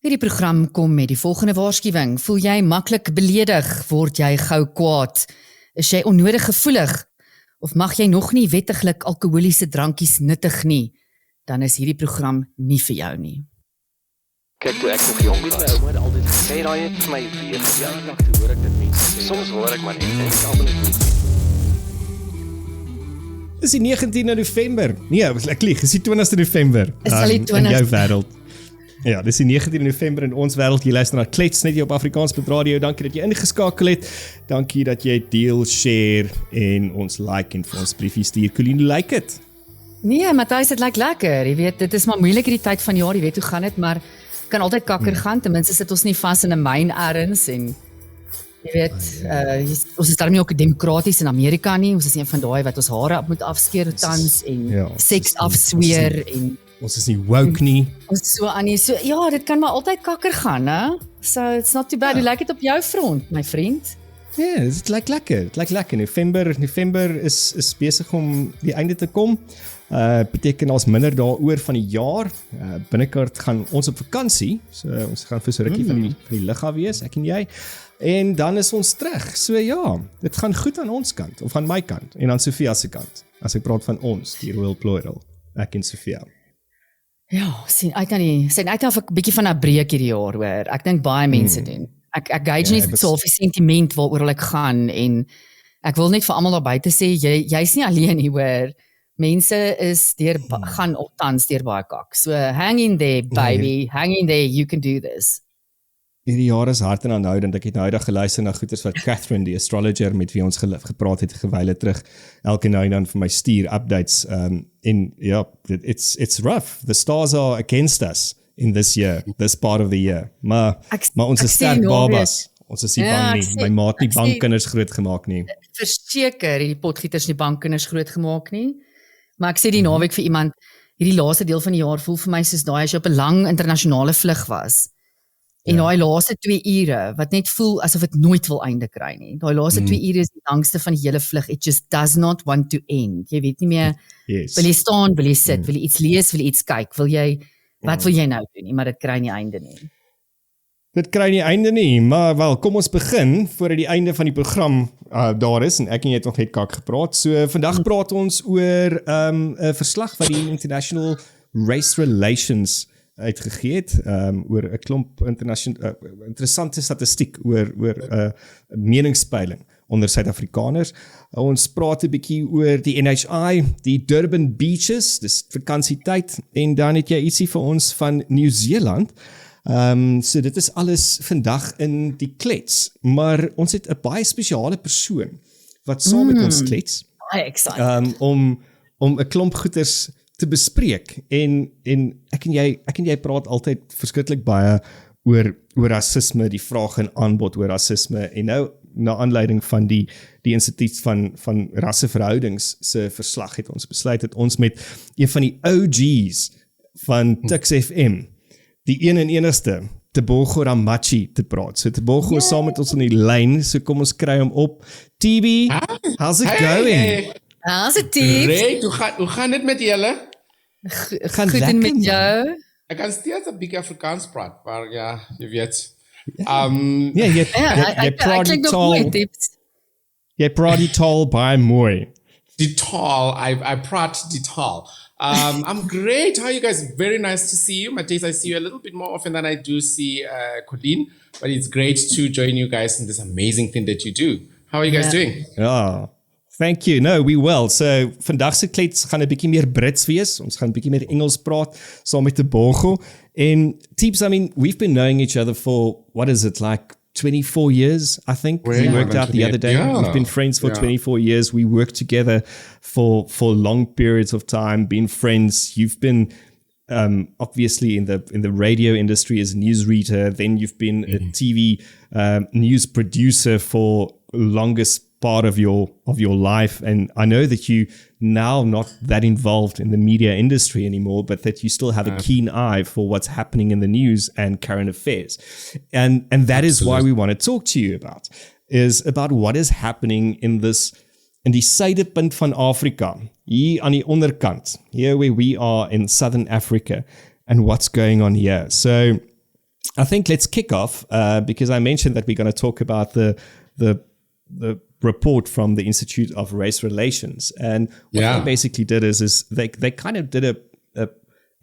Hierdie program kom met die volgende waarskuwing. Voel jy maklik beledig? Word jy gou kwaad? Is jy onnodig gevoelig? Of mag jy nog nie wettiglik alkoholiese drankies nuttig nie? Dan is hierdie program nie vir jou nie. Kijk, toe ek nog jong was, my ouma het altyd gesê, daai het vir my weer gejaagd, toe hoor ek dit mense sê. Soms hoor ek maar net, en ek almal nie. Dis die 19de November. Nee, ek lieg, dis die 20ste November. Is al die 20ste? In jou wêreld. Ja, dis die 19de November in ons wêreld. Jy luister na Klets net hier op Afrikaans met radio. Dankie dat jy ingeskakel het. Dankie dat jy deel, share en ons like en vir ons briefie stuur. Colene, like it? Nee, Matthys, dit lyk lekker. Jy weet, dit is maar moeilik hierdie tyd van jaar, jy weet hoe gaan dit, maar kan altyd kakker gaan. Ten minste sit ons nie vas in 'n myn ergens en jy weet, ons is daarmee ook demokraties in Amerika nie. Ons is een van daai wat ons hare moet afskeer tans en seks afsweer en ons is nie woke nie. Ons is so aan nie. So ja, dit kan maar altyd kakker gaan, hè? So it's not too bad. Hoe lyk dit op jou front, my vriend? Ja, dit lyk lekker. Dit lyk lekker. November is besig om die einde te kom. Beteken ons minder daaroor van die jaar. Binnekort gaan ons op vakansie. So ons gaan vir so rukkie van die lug af wees, ek en jy. En dan is ons terug. So ja, dit gaan goed aan ons kant of aan my kant en aan Sofia se kant. As ek praat van ons, die royal plural, ek en Sofia. Ja, sien uit aan 'n bietjie van 'n breek hierdie jaar, hoor. Ek dink baie mense doen. Ek gauge nie so 'n sentiment waaroor ek gaan en ek wil net vir almal daar buite sê jy's nie alleen nie, hoor. Mense is gaan tans deur baie kak. So hang in there, baby. Hang in there, you can do this. Hierdie jaar is hard en aanhoudend. Ek het nou eendag geluister na goeters wat Catherine, die astrologer met wie ons gepraat het gewyle terug, elke nou en dan vir my stuur updates. En ja, it's rough. The stars are against us in this year, this part of the year. Maar ons is sterk babas. Ons is nie bang nie. My ma het nie bankkinders groot gemaak nie. Verseker, die potgieters nie bankkinders groot gemaak nie. Maar ek sê die naweek vir iemand, hierdie laaste deel van die jaar voel vir my soos daai as jy op 'n lang internasionale vlug was. En daai laaste 2 ure, wat net voel asof dit nooit wil einde kry nie. Daai laaste 2 ure is die langste van die hele vlug. It just does not want to end. Jy weet nie meer, wil jy staan, wil jy sit, wil jy iets lees, wil jy iets kyk, wat wil jy nou doen nie, maar dit kry nie einde nie. Dit kry nie einde nie, maar wel, kom ons begin, voordat die einde van die program daar is, en ek en jy het nog net kak gepraat. So, vandag praat ons oor 'n verslag wat die International Race Relations uitgegee het, oor 'n klomp interessante statistiek oor meningspeiling onder Suid-Afrikaners. Ons praat 'n bietjie oor die NHI, die Durban Beaches, dis vakansietyd, en dan het jy ietsie vir ons van Nieu-Seeland. So dit is alles vandag in die klets, maar ons het 'n baie spesiale persoon wat saam met ons klets, om 'n klomp goeders te bespreek, en ek en jy praat altyd verskriklik baie oor rasisme, die vraag en aanbod oor rasisme, en nou na aanleiding van die Instituut van Rasseverhoudings se verslag het ons besluit dat ons met een van die OG's van TuksFM, die een en enigste, Tebogo Ramatjie te praat. So Tebogo is saam met ons in die lyn, so kom ons kry hom op. TB, how's it going? How's it, Tief? Great, hoe gaan dit met julle? Gaan goed lekker, en met jou? Ek kan steeds 'n bietjie Afrikaans praat, maar ja, jy weet. Jy praat die taal. Jy praat die taal baie mooi. Die taal, I praat die taal. I'm great. How are you guys? Very nice to see you. Matthys, I see you a little bit more often than I do see Colene, but it's great to join you guys in this amazing thing that you do. How are you guys doing? Ja, thank you. No, we well. So, vandag se klets gaan 'n bietjie meer Brits wees. Ons gaan 'n bietjie meer Engels praat, saam met Tebogo. En Teeps, I mean, we've been knowing each other for, what is it, like 24 years, I think. We worked out the other day. Yeah. We've been friends for 24 years. We worked together for long periods of time, been friends. You've been obviously in the radio industry as a newsreader. Then you've been a TV news producer for longest part of your life, and I know that you now not that involved in the media industry anymore, but that you still have a keen eye for what's happening in the news and current affairs, and that is why we want to talk to you about what is happening in die suidepunt van Afrika, hier aan die onderkant, here where we are in Southern Africa, and what's going on here. So I think let's kick off because I mentioned that we're going to talk about the report from the Institute of Race Relations, and what they basically did is they kind of did a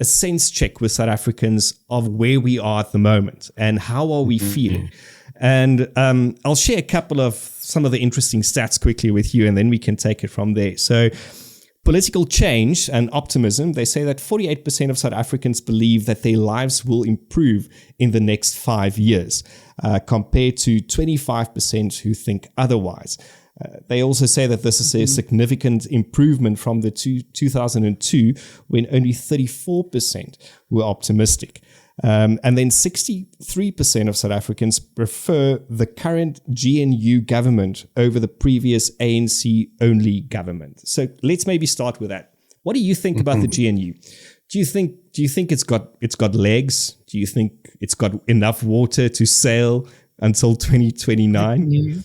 sense check with South Africans of where we are at the moment and how are we feeling. And I'll share a couple of some of the interesting stats quickly with you, and then we can take it from there. So political change and optimism, they say that 48% of South Africans believe that their lives will improve in the next 5 years, compared to 25% who think otherwise. They also say that this is a significant improvement from the 2002, when only 34% were optimistic. And then 63% of South Africans prefer the current GNU government over the previous ANC-only government. So let's maybe start with that. What do you think about the GNU? Do you think it's got legs? Do you think it's got enough water to sail until 2029?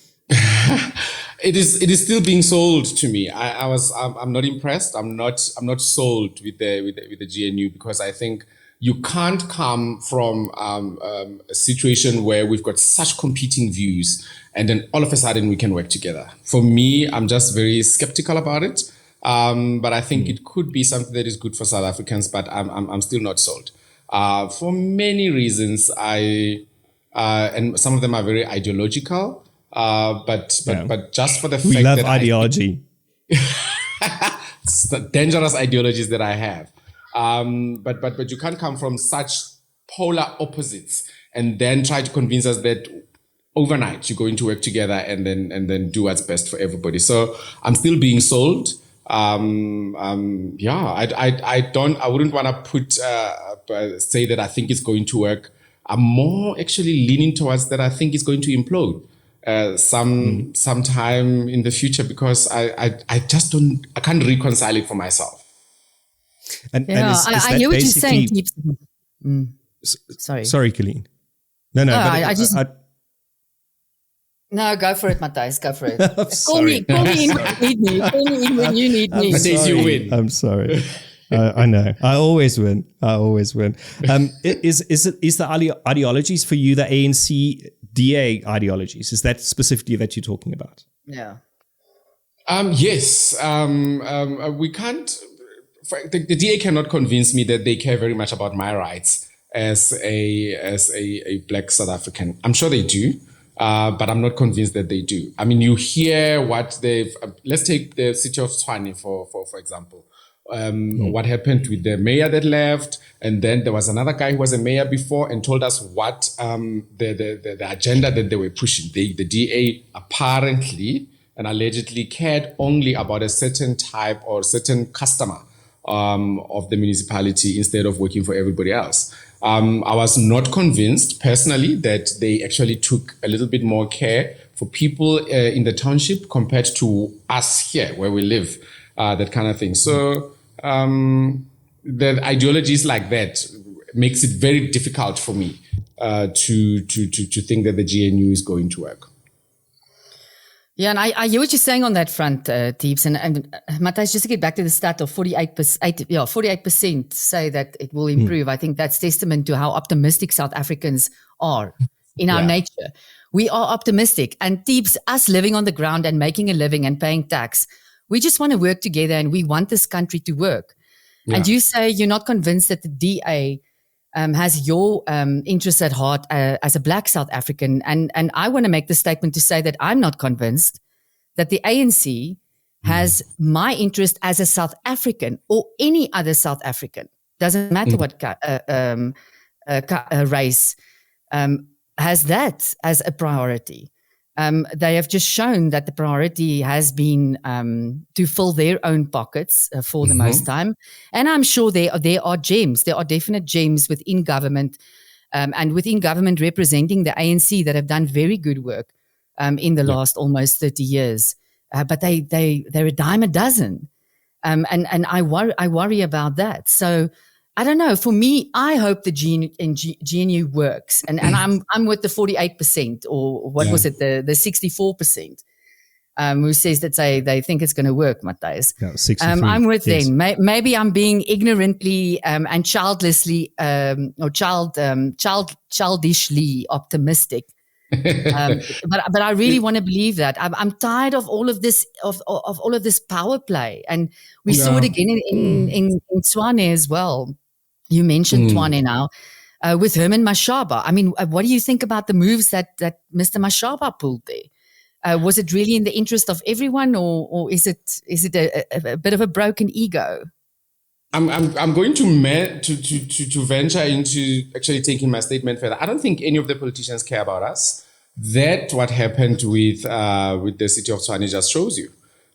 It is still being sold to me. I'm not impressed. I'm not sold with the GNU, because I think you can't come from a situation where we've got such competing views and then all of a sudden we can work together. For me, I'm just very skeptical about it. But I think it could be something that is good for South Africans, but I'm still not sold. For many reasons, and some of them are very ideological. But just for the fact we love that ideology. It's the dangerous ideologies that I have. But you can't come from such polar opposites and then try to convince us that overnight you're going to work together and then do what's best for everybody. So I'm still being sold. I wouldn't want to say that I think it's going to work. I'm more actually leaning towards that I think it's going to implode sometime in the future, because I can't reconcile it for myself. And I hear what you're saying. Sorry, Colene. No, No, go for it, Matthys. Go for it. Call sorry. me when you need me. Matthys, you win. I'm sorry. I know. I always win. Is the ideologies for you the ANC DA ideologies? Is that specifically that you're talking about? Yeah. Yes. We can't. The DA cannot convince me that they care very much about my rights as a Black South African. I'm sure they do, but I'm not convinced that they do. I mean, you hear what they've. Let's take the city of Tshwane for example. What happened with the mayor that left, and then there was another guy who was a mayor before and told us what the agenda that they were pushing. The DA apparently and allegedly cared only about a certain type or certain customer of the municipality instead of working for everybody else. I was not convinced personally that they actually took a little bit more care for people in the township compared to us here where we live, that kind of thing. So the ideologies like that makes it very difficult for me to think that the GNU is going to work. Yeah, and I hear what you're saying on that front, Teeps. And Matthys, just to get back to the stat of 48% say that it will improve. I think that's testament to how optimistic South Africans are in our nature. We are optimistic. And Teeps, us living on the ground and making a living and paying tax, we just want to work together and we want this country to work. Yeah. And you say you're not convinced that the DA has your interests at heart as a Black South African. And I want to make the statement to say that I'm not convinced that the ANC has my interest as a South African or any other South African. Doesn't matter what race has that as a priority. They have just shown that the priority has been to fill their own pockets for the most time. And I'm sure there are gems. There are definite gems within government and within government representing the ANC that have done very good work in the last almost 30 years. But they're a dime a dozen. And I worry about that. So I don't know. For me, I hope the GNU works, and I'm with the 48% or what was it, the 64%. who says that they think it's going to work, Matthys. Yeah, 63. I'm with yes. them. Maybe I'm being ignorantly and childishly optimistic. But I really want to believe that. I'm tired of all of this of all of this power play, and we saw it again in Tshwane as well. You mentioned Tshwane now with Herman Mashaba. I mean, what do you think about the moves that Mr. Mashaba pulled there? Was it really in the interest of everyone, or is it a bit of a broken ego? I'm going to venture into actually taking my statement further. I don't think any of the politicians care about us. That what happened with the city of Tshwane just shows you,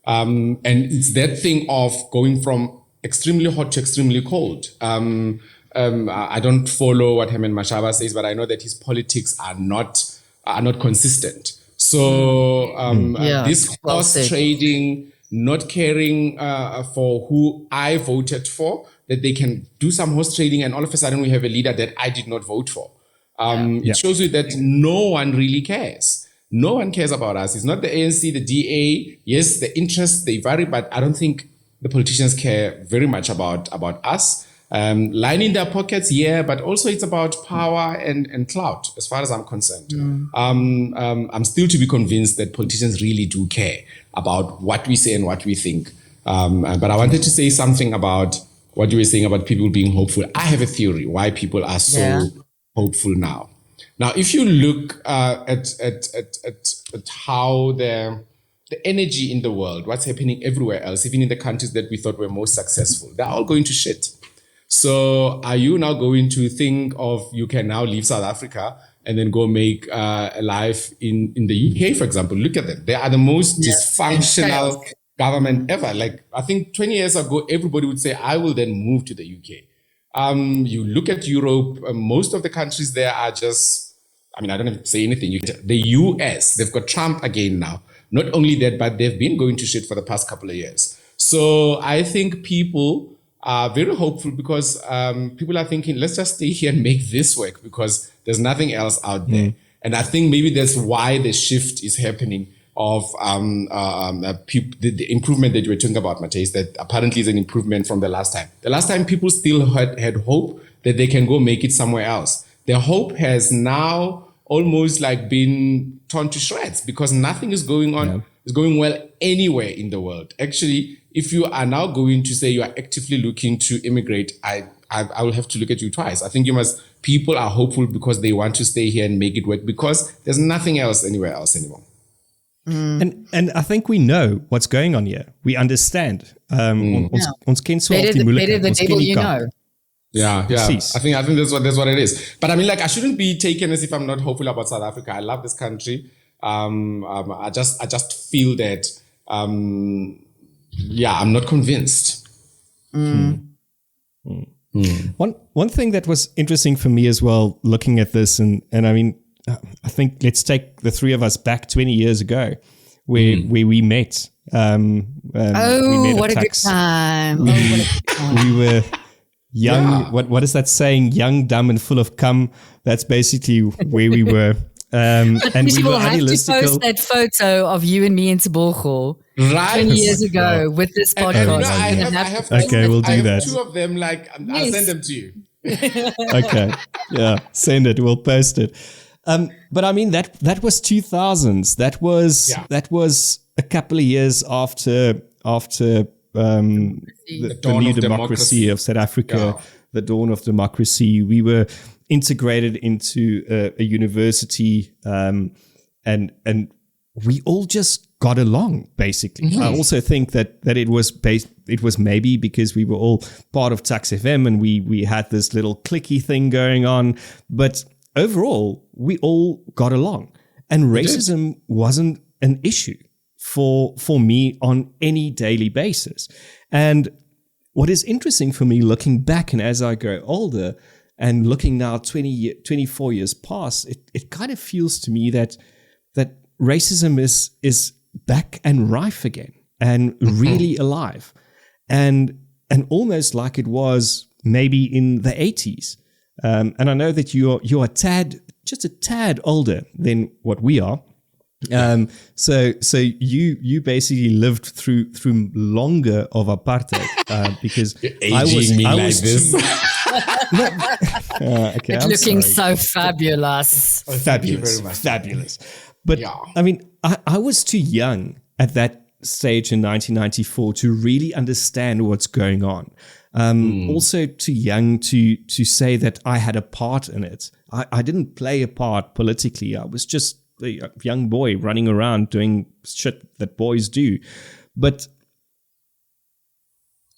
and it's that thing of going from extremely hot to extremely cold. I don't follow what Herman Mashaba says, but I know that his politics are not consistent. So this horse trading, not caring for who I voted for, that they can do some horse trading, and all of a sudden we have a leader that I did not vote for. It shows you that no one really cares. No one cares about us. It's not the ANC, the DA. Yes, the interests, they vary, but I don't think the politicians care very much about us. Lining their pockets, but also it's about power and clout, as far as I'm concerned. I'm still to be convinced that politicians really do care about what we say and what we think. But I wanted to say something about what you were saying about people being hopeful. I have a theory why people are so hopeful now. Now, if you look at how the energy in the world, what's happening everywhere else, even in the countries that we thought were most successful, they're all going to shit. So are you now going to think of you can now leave South Africa and then go make a life in the UK, for example? Look at them. They are the most dysfunctional government ever. Like, I think 20 years ago, everybody would say, I will then move to the UK. You look at Europe, most of the countries there are just, I mean, I don't have to say anything. The US, they've got Trump again now. Not only that, but they've been going to shit for the past couple of years. So I think people are very hopeful because people are thinking, let's just stay here and make this work because there's nothing else out there. And I think maybe that's why the shift is happening of the improvement that you were talking about, Matthys, that apparently is an improvement from the last time. The last time people still had hope that they can go make it somewhere else. Their hope has now almost like been torn to shreds because nothing is going on, is going well anywhere in the world. Actually, if you are now going to say you are actively looking to immigrate, I will have to look at you twice. I think people are hopeful because they want to stay here and make it work because there's nothing else anywhere else anymore. And I think we know what's going on here. We understand. Ons ken so al die moeilikheid. Better the devil you know. Yeah. I think that's what it is. But I mean, like, I shouldn't be taken as if I'm not hopeful about South Africa. I love this country. I just feel that, I'm not convinced. One thing that was interesting for me as well, looking at this, and I mean, I think let's take the three of us back 20 years ago, where we met. We met what a good time! We were young. Yeah. What is that saying? Young, dumb, and full of cum. That's basically where we were. And we will have to post that photo of you and me in Tebogo 20 years ago with this podcast. I have we'll do that. Two of them. Like, I'll send them to you. Okay, send it. We'll post it. But I mean that was 2000s. That was a couple of years after the new democracy of South Africa, the dawn of democracy. We were integrated into a university, and we all just got along, basically. I also think that it was maybe because we were all part of TuksFM and we had this little clicky thing going on, but overall we all got along, and racism wasn't an issue for me on any daily basis. And what is interesting for me looking back, and as I grow older and looking now 24 years past, it kind of feels to me that racism is back and rife again and really alive, and almost like it was maybe in the 80s. And I know that you're just a tad older than what we are. So you basically lived through longer of apartheid because You're aging me like this. Okay, It's I'm looking sorry. so fabulous. Thank you very much. Fabulous. But Yeah. I mean, I was too young at that stage in 1994 to really understand what's going on. Also too young to say that I had a part in it. I didn't play a part politically. I was just a young boy running around doing shit that boys do. But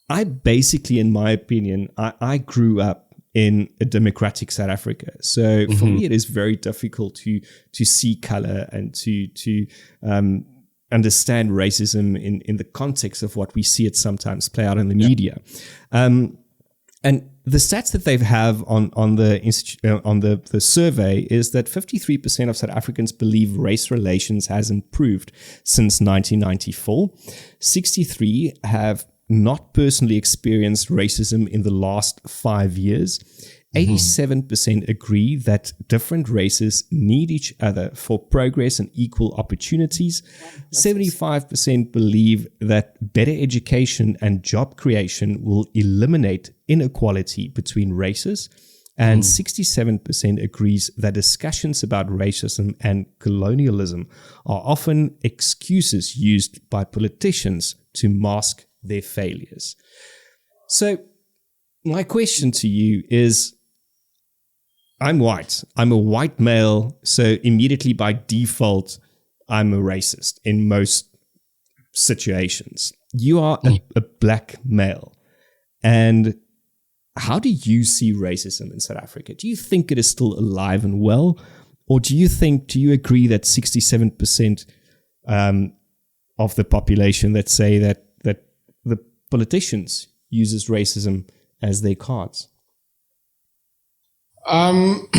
I basically, in my opinion, I grew up in a democratic South Africa. So for me, it is very difficult to see color and to understand racism in the context of what we see it sometimes play out in the media. And the stats that they have on the survey is that 53% of South Africans believe race relations has improved since 1994. 63 have not personally experienced racism in the last 5 years. 87% agree that different races need each other for progress and equal opportunities. 75% believe that better education and job creation will eliminate inequality between races. And 67% agrees that discussions about racism and colonialism are often excuses used by politicians to mask their failures. So my question to you is, I'm white. I'm a white male, so immediately by default, I'm a racist in most situations. You are a black male. And how do you see racism in South Africa? Do you think it is still alive and well? Or do you agree that 67% of the population that say that the politicians uses racism as their cards? I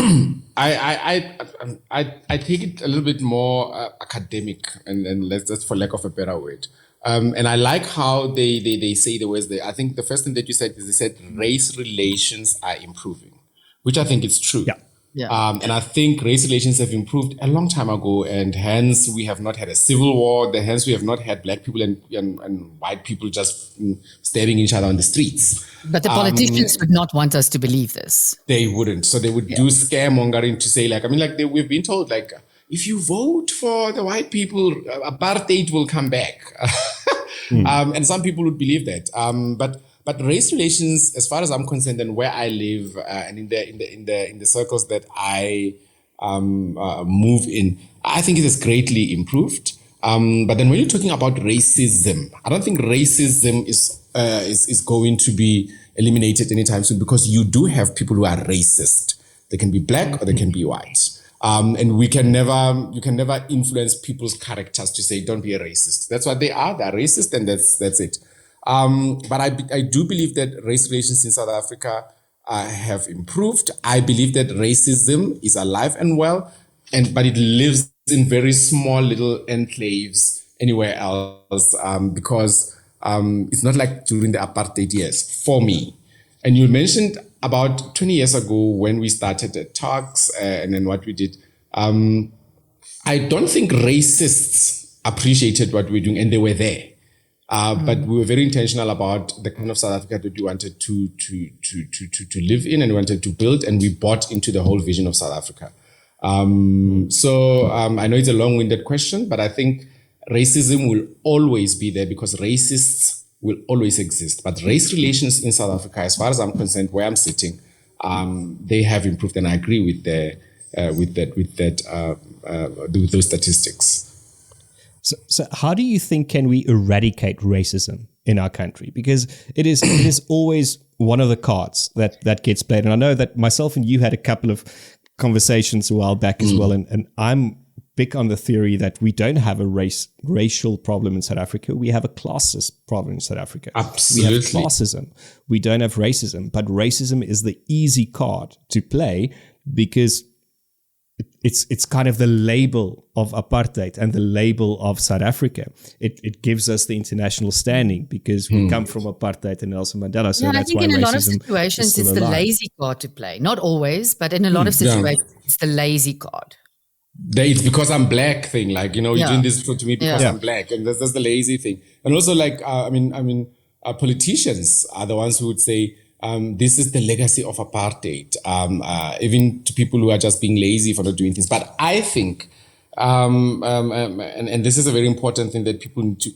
take it a little bit more academic, and let's just, for lack of a better word. And I like how they say the words there. I think the first thing that you said is they said race relations are improving, which I think is true. Yeah. And I think race relations have improved a long time ago, and hence we have not had a civil war. Hence we have not had black people and white people just stabbing each other on the streets. But the politicians would not want us to believe this. They wouldn't. So they would do scaremongering to say, we've been told, if you vote for the white people, apartheid will come back. And some people would believe that. But race relations, as far as I'm concerned, and where I live, and in the circles that I move in, I think it has greatly improved. But then when you're talking about racism, I don't think racism is going to be eliminated anytime soon, because you do have people who are racist. They can be black or they can be white. And you can never influence people's characters to say, don't be a racist. That's what they are. They're racist, and that's it. But I do believe that race relations in South Africa have improved. I believe that racism is alive and well, but it lives in very small little enclaves anywhere else, because it's not like during the apartheid years for me. And you mentioned about 20 years ago when we started at Tuks and then what we did. I don't think racists appreciated what we were doing, and they were there. But we were very intentional about the kind of South Africa that we wanted to live in and wanted to build, and we bought into the whole vision of South Africa. So I know it's a long-winded question, but I think racism will always be there because racists will always exist. But race relations in South Africa, as far as I'm concerned, where I'm sitting, they have improved, and I agree with those statistics. So how do you think can we eradicate racism in our country? Because it is always one of the cards that gets played. And I know that myself and you had a couple of conversations a while back as well. And I'm big on the theory that we don't have a racial problem in South Africa. We have a classist problem in South Africa. Absolutely. We have classism. We don't have racism. But racism is the easy card to play because it's kind of the label of apartheid and the label of South Africa. It gives us the international standing because we come from apartheid and Nelson Mandela. So that's I think why in a lot of racism situations is still it's the alive. lazy card to play. Not always, but in a lot of situations it's the lazy card. it's because I'm black thing, like, you know, you're doing this to me because I'm black, and that's the lazy thing. And also, like, politicians are the ones who would say, this is the legacy of apartheid, even to people who are just being lazy for not doing things. But I think, and this is a very important thing that people need to,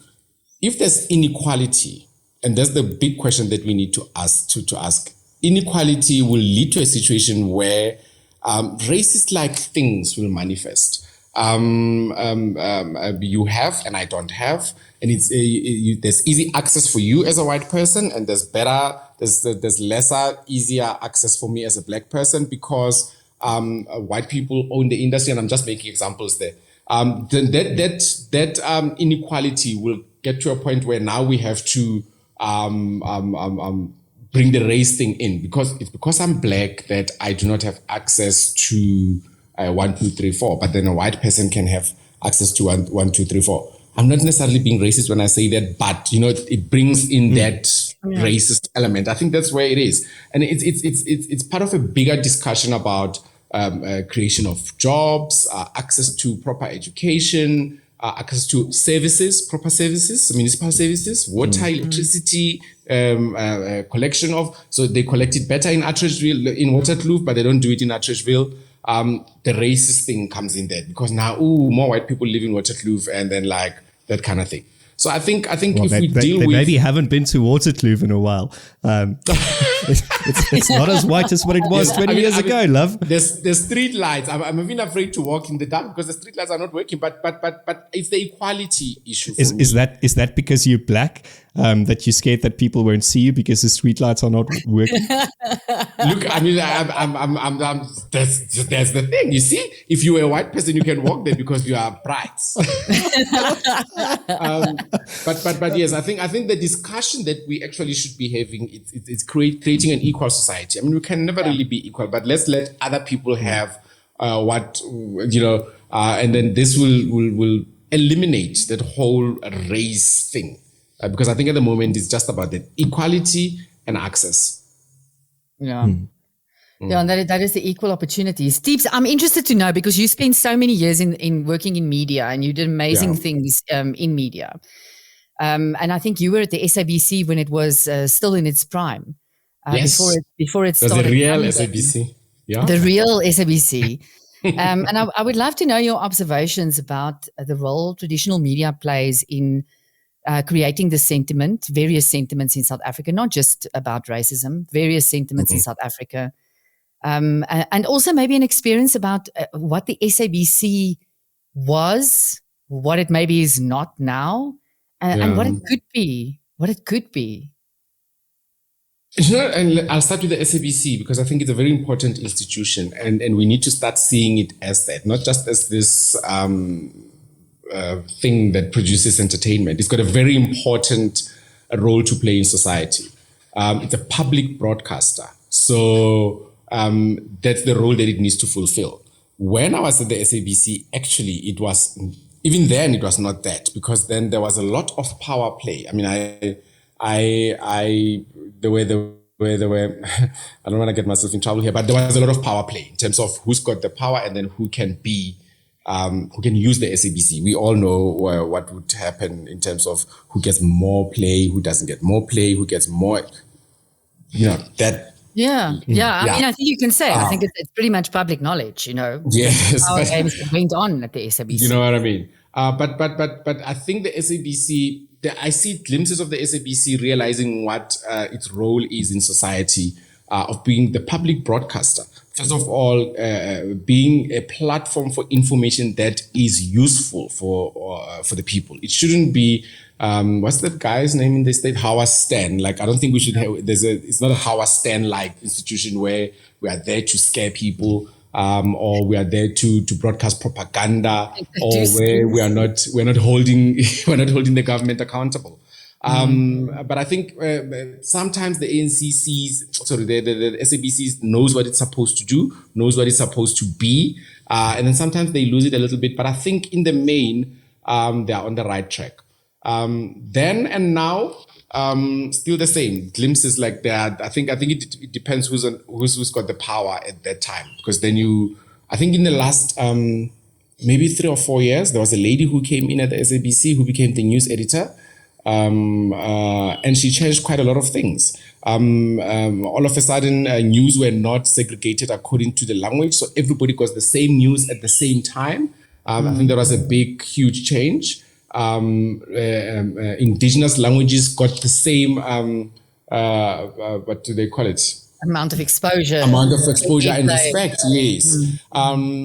if there's inequality, and that's the big question that we need to ask, inequality will lead to a situation where racist-like things will manifest. You have and I don't have, and it's there's easy access for you as a white person, and there's lesser, easier access for me as a black person because white people own the industry, and I'm just making examples there. That inequality will get to a point where now we have to bring the race thing in, because it's because I'm black that I do not have access to 1, 2, 3, 4, but then a white person can have access to 1, 2, 3, 4. I'm not necessarily being racist when I say that, but you know, it brings in that racist element. I think that's where it is, and it's part of a bigger discussion about creation of jobs, access to proper education, access to services, proper services, municipal services, water, electricity, collection of. So they collect it better in Atteridgeville, in Waterkloof, but they don't do it in Atteridgeville. The racist thing comes in there because now, more white people live in Waterkloof, and then like that kind of thing. So I think They maybe haven't been to Waterkloof in a while. It's not as white as what it was 20 years ago, love. There's street lights. I'm even afraid to walk in the dark because the street lights are not working. But it's the equality issue. Is that because you're black? That you're scared that people won't see you because the street lights are not working? Look, I mean, that's the thing. You see, if you were a white person, you can walk there because you are bright. But yes, I think the discussion that we actually should be having, it's creating an equal society. I mean, we can never really be equal, but let's let other people have what, you know, and then this will eliminate that whole race thing. Because I think at the moment it's just about the equality and access. Yeah. Yeah, and that is the equal opportunities. Steeps, I'm interested to know, because you spent so many years in working in media, and you did amazing things in media. And I think you were at the SABC when it was still in its prime. Yes. Before it started. The real SABC. Yeah. The real SABC. And I would love to know your observations about the role traditional media plays in creating the various sentiments in South Africa, not just about racism, various sentiments in South Africa. And also maybe an experience about what the SABC was, what it maybe is not now, and what it could be. You know, and I'll start with the SABC because I think it's a very important institution, and we need to start seeing it as that, not just as this thing that produces entertainment. It's got a very important role to play in society. It's a public broadcaster. So that's the role that it needs to fulfill. When I was at the SABC, actually, it was, even then it was not that, because then there was a lot of power play. I mean, there were, I don't want to get myself in trouble here, but there was a lot of power play in terms of who's got the power and then who can use the SABC. We all know what would happen in terms of who gets more play, who doesn't get more play, who gets more, you know, that. Yeah. I mean, I think you can say, I think it's pretty much public knowledge, you know. Yes. How games went on at the SABC. You know what I mean? But I think the SABC, I see glimpses of the SABC realizing what its role is in society, of being the public broadcaster. First of all, being a platform for information that is useful for the people. It shouldn't be, what's that guy's name in the state? Howard Stern. Like, I don't think we should have, it's not a Howard Stern-like institution where we are there to scare people, or we are there to broadcast propaganda, or where we're not holding the government accountable. But I think sometimes the the SABC knows what it's supposed to do, knows what it's supposed to be, and then sometimes they lose it a little bit. But I think in the main, they are on the right track. Then and now, still the same glimpses like that. I think it depends who's got the power at that time, because then I think in the last maybe 3 or 4 years. There was a lady who came in at the SABC who became the news editor. And she changed quite a lot of things. All of a sudden, news were not segregated according to the language, so everybody got the same news at the same time. I think there was a big, huge change. Indigenous languages got the same, what do they call it? Amount of exposure. Amount of exposure and respect, yes.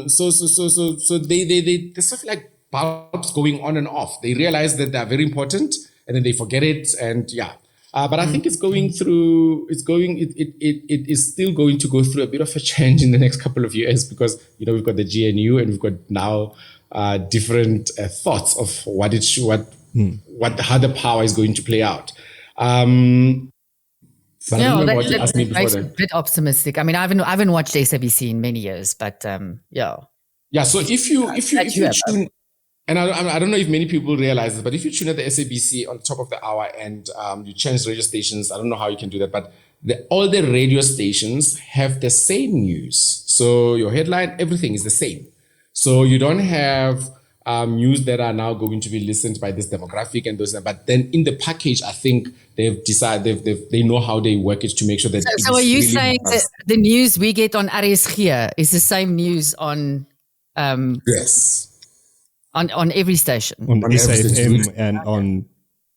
So there's sort of like bulbs going on and off. They realize that they're very important, and then they forget it, and but I think it is still going to go through a bit of a change in the next couple of years, because we've got the GNU and we've got now different thoughts of how the power is going to play out. But I don't know what you asked me before that. A bit optimistic. I mean, I haven't watched SABC in many years, but yeah. So if you tune. And I don't know if many people realize this, but if you tune at the SABC on top of the hour and you change radio stations, I don't know how you can do that, but all the radio stations have the same news. So your headline, everything is the same. So you don't have news that are now going to be listened by this demographic and those. But then in the package, I think they've decided they know how they work it to make sure that. So are you really saying that the news we get on RSG is the same news on? Yes. On every station. On SAFM and on...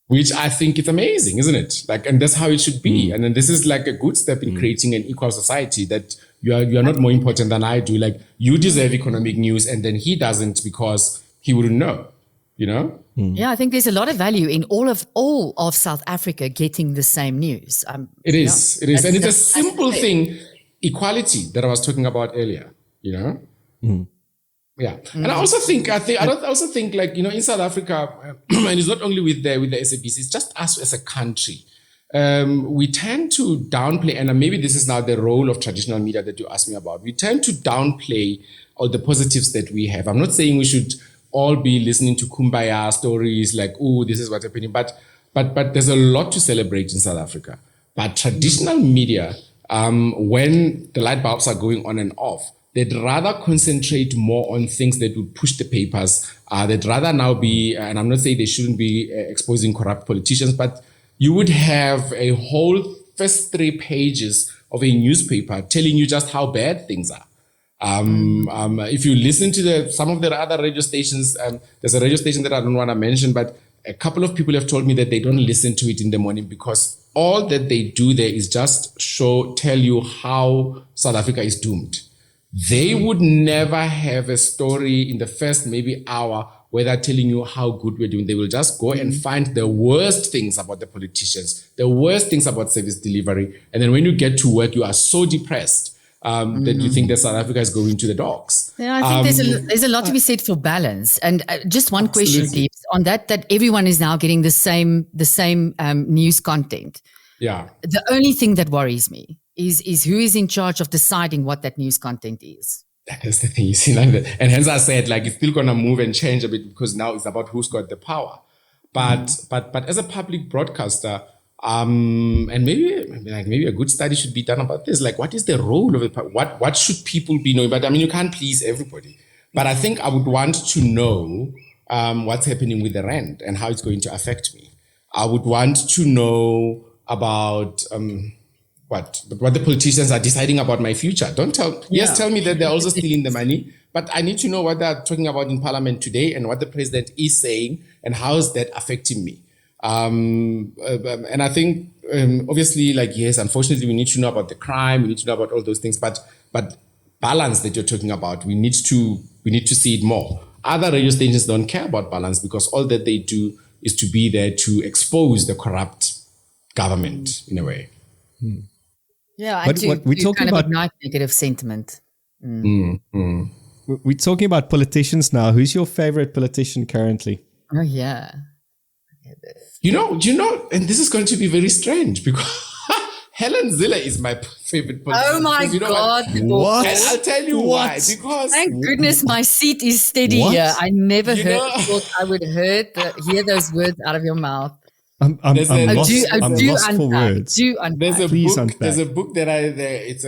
Which I think is amazing, isn't it? And that's how it should be. And then this is like a good step in creating an equal society, that you are not more important than I do. Like, you deserve economic news and then he doesn't because he wouldn't know, Yeah, I think there's a lot of value in all of South Africa getting the same news. It is. And it's a simple thing, equality, that I was talking about earlier, Yeah, and I also think like in South Africa, and it's not only with the SABC, it's just us as a country. We tend to downplay, and maybe this is now the role of traditional media that you asked me about. We tend to downplay all the positives that we have. I'm not saying we should all be listening to kumbaya stories like, oh, this is what's happening, but there's a lot to celebrate in South Africa. But traditional media, when the light bulbs are going on and off, they'd rather concentrate more on things that would push the papers. They'd rather now be, and I'm not saying they shouldn't be exposing corrupt politicians, but you would have a whole first 3 pages of a newspaper telling you just how bad things are. If you listen to some of the other radio stations, there's a radio station that I don't want to mention, but a couple of people have told me that they don't listen to it in the morning because all that they do there is just tell you how South Africa is doomed. They would never have a story in the first maybe hour where they're telling you how good we're doing. They will just go and find the worst things about the politicians, the worst things about service delivery. And then when you get to work, you are so depressed that you think that South Africa is going to the dogs. Yeah, I think there's a lot to be said for balance. And just one question, Deeps, on that everyone is now getting the same news content. Yeah. The only thing that worries me is who is in charge of deciding what that news content is. That's the thing, you see, like that. And hence I said, like, it's still going to move and change a bit because now it's about who's got the power. But as a public broadcaster, and maybe a good study should be done about this. Like, what is the role of it? What should people be knowing? But I mean, you can't please everybody. But I think I would want to know what's happening with the rand and how it's going to affect me. I would want to know about what the politicians are deciding about my future. Tell me that they're also stealing the money, but I need to know what they're talking about in Parliament today and what the president is saying and how is that affecting me. And I think obviously, like, yes, unfortunately, we need to know about the crime, we need to know about all those things, but balance that you're talking about, we need to see it more. Other radio stations don't care about balance because all that they do is to be there to expose the corrupt government in a way. Yeah, and we're talking about ignite negative sentiment. We're talking about politicians now. Who's your favorite politician currently? Oh yeah. You know, and this is going to be very strange because Helen Zille is my favorite politician. Oh my God. What? And I'll tell you why. Because thank goodness my seat is steady here. I never thought I would hear those words out of your mouth. I'm lost for words. There's a book that it's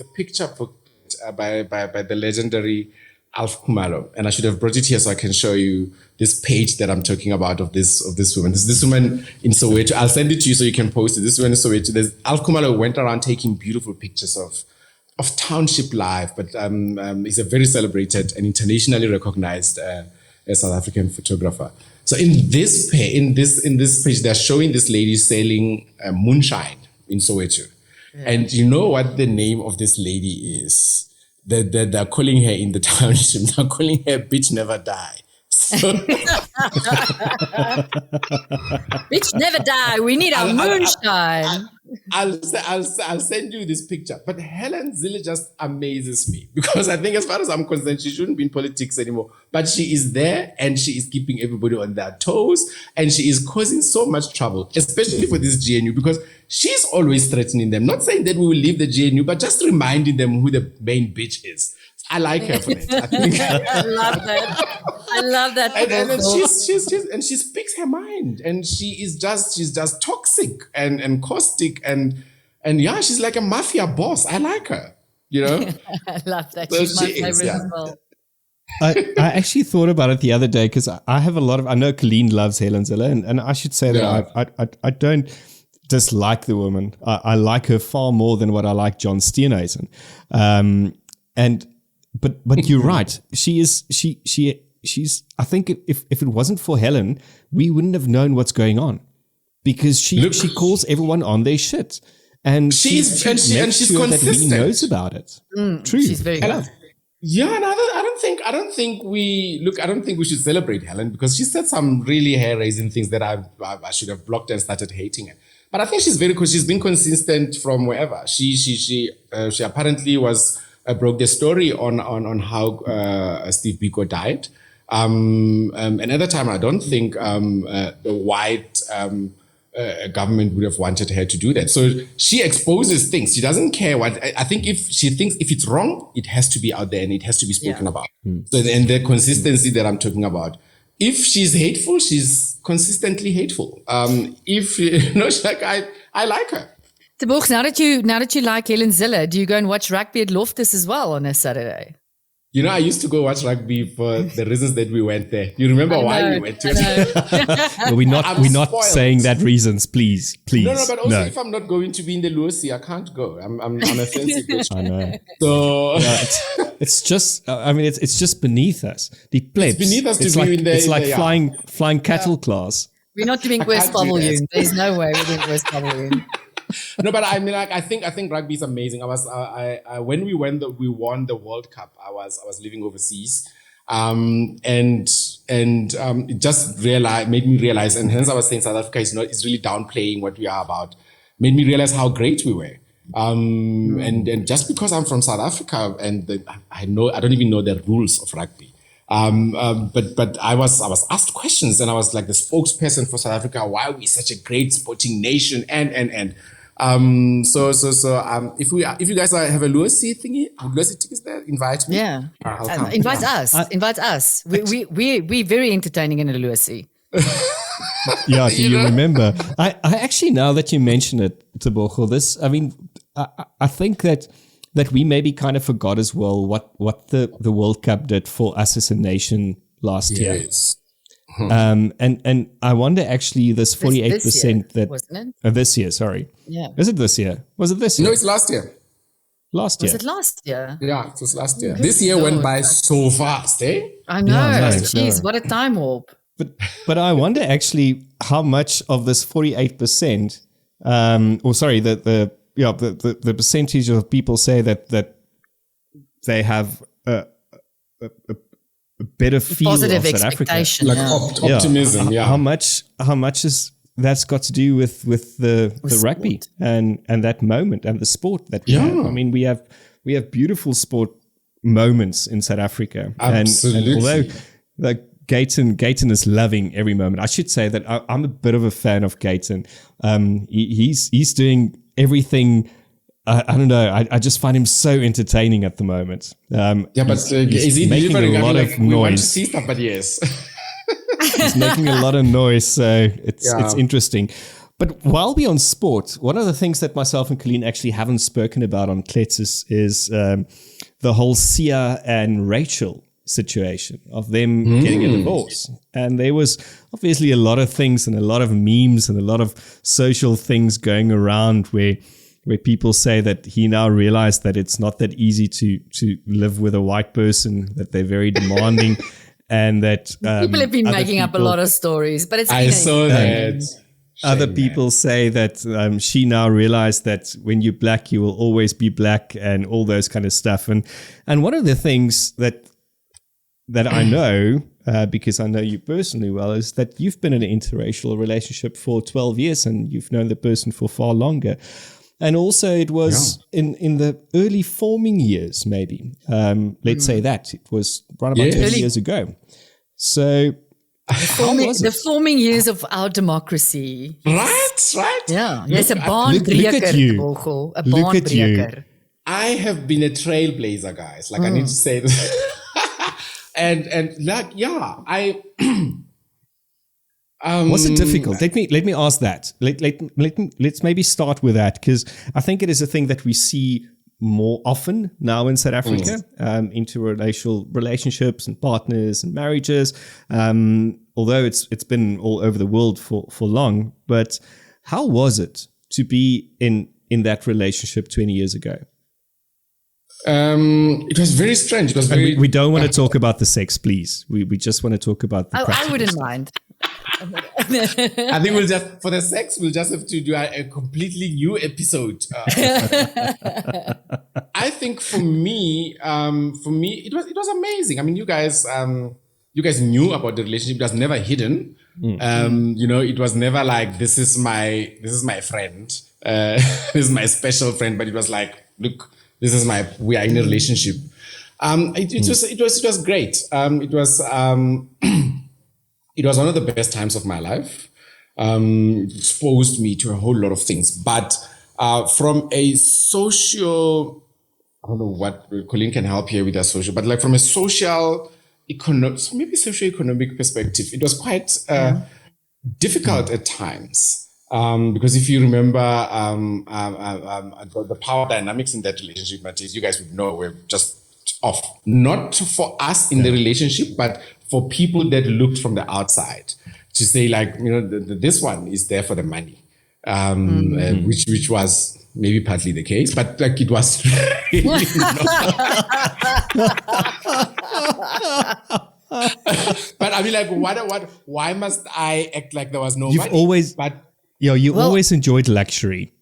a picture book by the legendary Alf Kumalo, and I should have brought it here so I can show you this page that I'm talking about of this woman. This woman in Soweto. I'll send it to you so you can post it. This woman in Soweto. Alf Kumalo went around taking beautiful pictures of township life, but he's a very celebrated and internationally recognized South African photographer. So in this page, they're showing this lady selling moonshine in Soweto. Yeah. And you know what the name of this lady is? They're calling her in the township, they're calling her Bitch Never Die. So Bitch never die. We need our moonshine. I'll send you this picture. But Helen Zille just amazes me because I think, as far as I'm concerned, she shouldn't be in politics anymore. But she is there and she is keeping everybody on their toes and she is causing so much trouble, especially for this GNU, because she's always threatening them. Not saying that we will leave the GNU, but just reminding them who the main bitch is. I like her for that. I think I love that. And she speaks her mind, and she's just toxic and caustic and yeah, she's like a mafia boss. I like her, you know. I love that. So she's my she favorite as well. I actually thought about it the other day because I have I know Colene loves Helen Zille, and I should say that I don't dislike the woman. I like her far more than what I like John Steenhuisen. But you're right. She's I think if it wasn't for Helen, we wouldn't have known what's going on because she calls everyone on their shit. And she's consistent that he knows about it. True. She's very good. Yeah, and I don't think we should celebrate Helen because she said some really hair-raising things that I should have blocked and started hating her. But I think she's been consistent from wherever. She apparently broke the story on how Steve Biko died. Another time, I don't think the white government would have wanted her to do that. So she exposes things. She doesn't care what. I think if she thinks if it's wrong, it has to be out there and it has to be spoken about. So and the consistency that I'm talking about. If she's hateful, she's consistently hateful. If she's like I like her. Tebogo, now that you like Helen Zille, do you go and watch rugby at Loftus as well on a Saturday? You know, I used to go watch rugby for the reasons that we went there. You remember why we went to it? No, we're not saying that reasons, please. No, but also if I'm not going to be in the Lucy, I can't go. I'm a fancy coach. I know. So it's just, it's just beneath us. The plebs. It's beneath us to be in the. It's like flying cattle class. We're not doing West Paviljoen. There's no way we're doing West Paviljoen. No, but I mean, like, I think rugby is amazing. When we won the World Cup, I was living overseas, it just made me realize, and hence I was saying South Africa is really downplaying what we are about. Made me realize how great we were. And just because I'm from South Africa and I don't even know the rules of rugby. But I was asked questions and I was like the spokesperson for South Africa. Why are we such a great sporting nation? So if you guys have a Lucy thingy, Lucy tickets there, invite me. Yeah, invite us. We're very entertaining in a Lucy. Yeah, do you remember? I actually, now that you mention it, Tebogo, I think that we maybe kind of forgot as well what the World Cup did for us as a nation last year. And I wonder actually this 48% this year, that wasn't it? This year, sorry. Yeah. Is it this year? Was it this year? No, it's last year. Last year. Was it last year? Yeah, it was last year. This year went by so fast, eh? I know. Jeez, what a time warp. But I wonder actually how much of this 48%, the percentage of people say that they have a better feel positive of South Africa, like optimism. Yeah. How much is that's got to do with the rugby and that moment and the sport that we have. I mean, we have beautiful sport moments in South Africa. Absolutely. And although Gayton is loving every moment. I should say that I'm a bit of a fan of Gayton. He's doing everything. I don't know. I just find him so entertaining at the moment. Is he making a lot of noise? We want to see stuff, but yes. He's making a lot of noise, so it's interesting. But while we're on sport, one of the things that myself and Colene actually haven't spoken about on KLETS is the whole Sia and Rachel situation of them getting a divorce. And there was obviously a lot of things and a lot of memes and a lot of social things going around where people say that he now realized that it's not that easy to live with a white person, that they're very demanding, and that people have been making up a lot of stories, but it's I saw that. Other people say that she now realized that when you're black, you will always be black, and all those kind of stuff. And one of the things that I know, because I know you personally well, is that you've been in an interracial relationship for 12 years, and you've known the person for far longer. And also it was in the early forming years, maybe. Let's say that. It was around about 20 years ago. So the forming years of our democracy. Right. Yeah. Yes, a baanbreker. Look at you. Tebogo, a Look at you. baanbreker. I have been a trailblazer, guys. Like, I need to say this. and like, was it difficult? Let me ask that. Let's maybe start with that, because I think it is a thing that we see more often now in South Africa, interracial relationships and partners and marriages. Although it's been all over the world for long, but how was it to be in that relationship 20 years ago? It was very strange. It was very. We don't want to talk about the sex, please. We just want to talk about the. I wouldn't mind. I think for the sex, we'll just have to do a completely new episode. I think for me, it was amazing. I mean, you guys knew about the relationship. It was never hidden. It was never like, this is my friend, this is my special friend. But it was like, look, we are in a relationship. It was great. It was one of the best times of my life. It exposed me to a whole lot of things. But from a social, I don't know what Colene can help here with that social, but like from a socio-economic perspective, it was quite difficult at times. Because if you remember the power dynamics in that relationship, Matthys, you guys would know we're just off. Not for us in the relationship, but for people that looked from the outside to say, like, this one is there for the money, which was maybe partly the case, but like it was really But I mean, like, why must I act like there was no money? You always enjoyed luxury.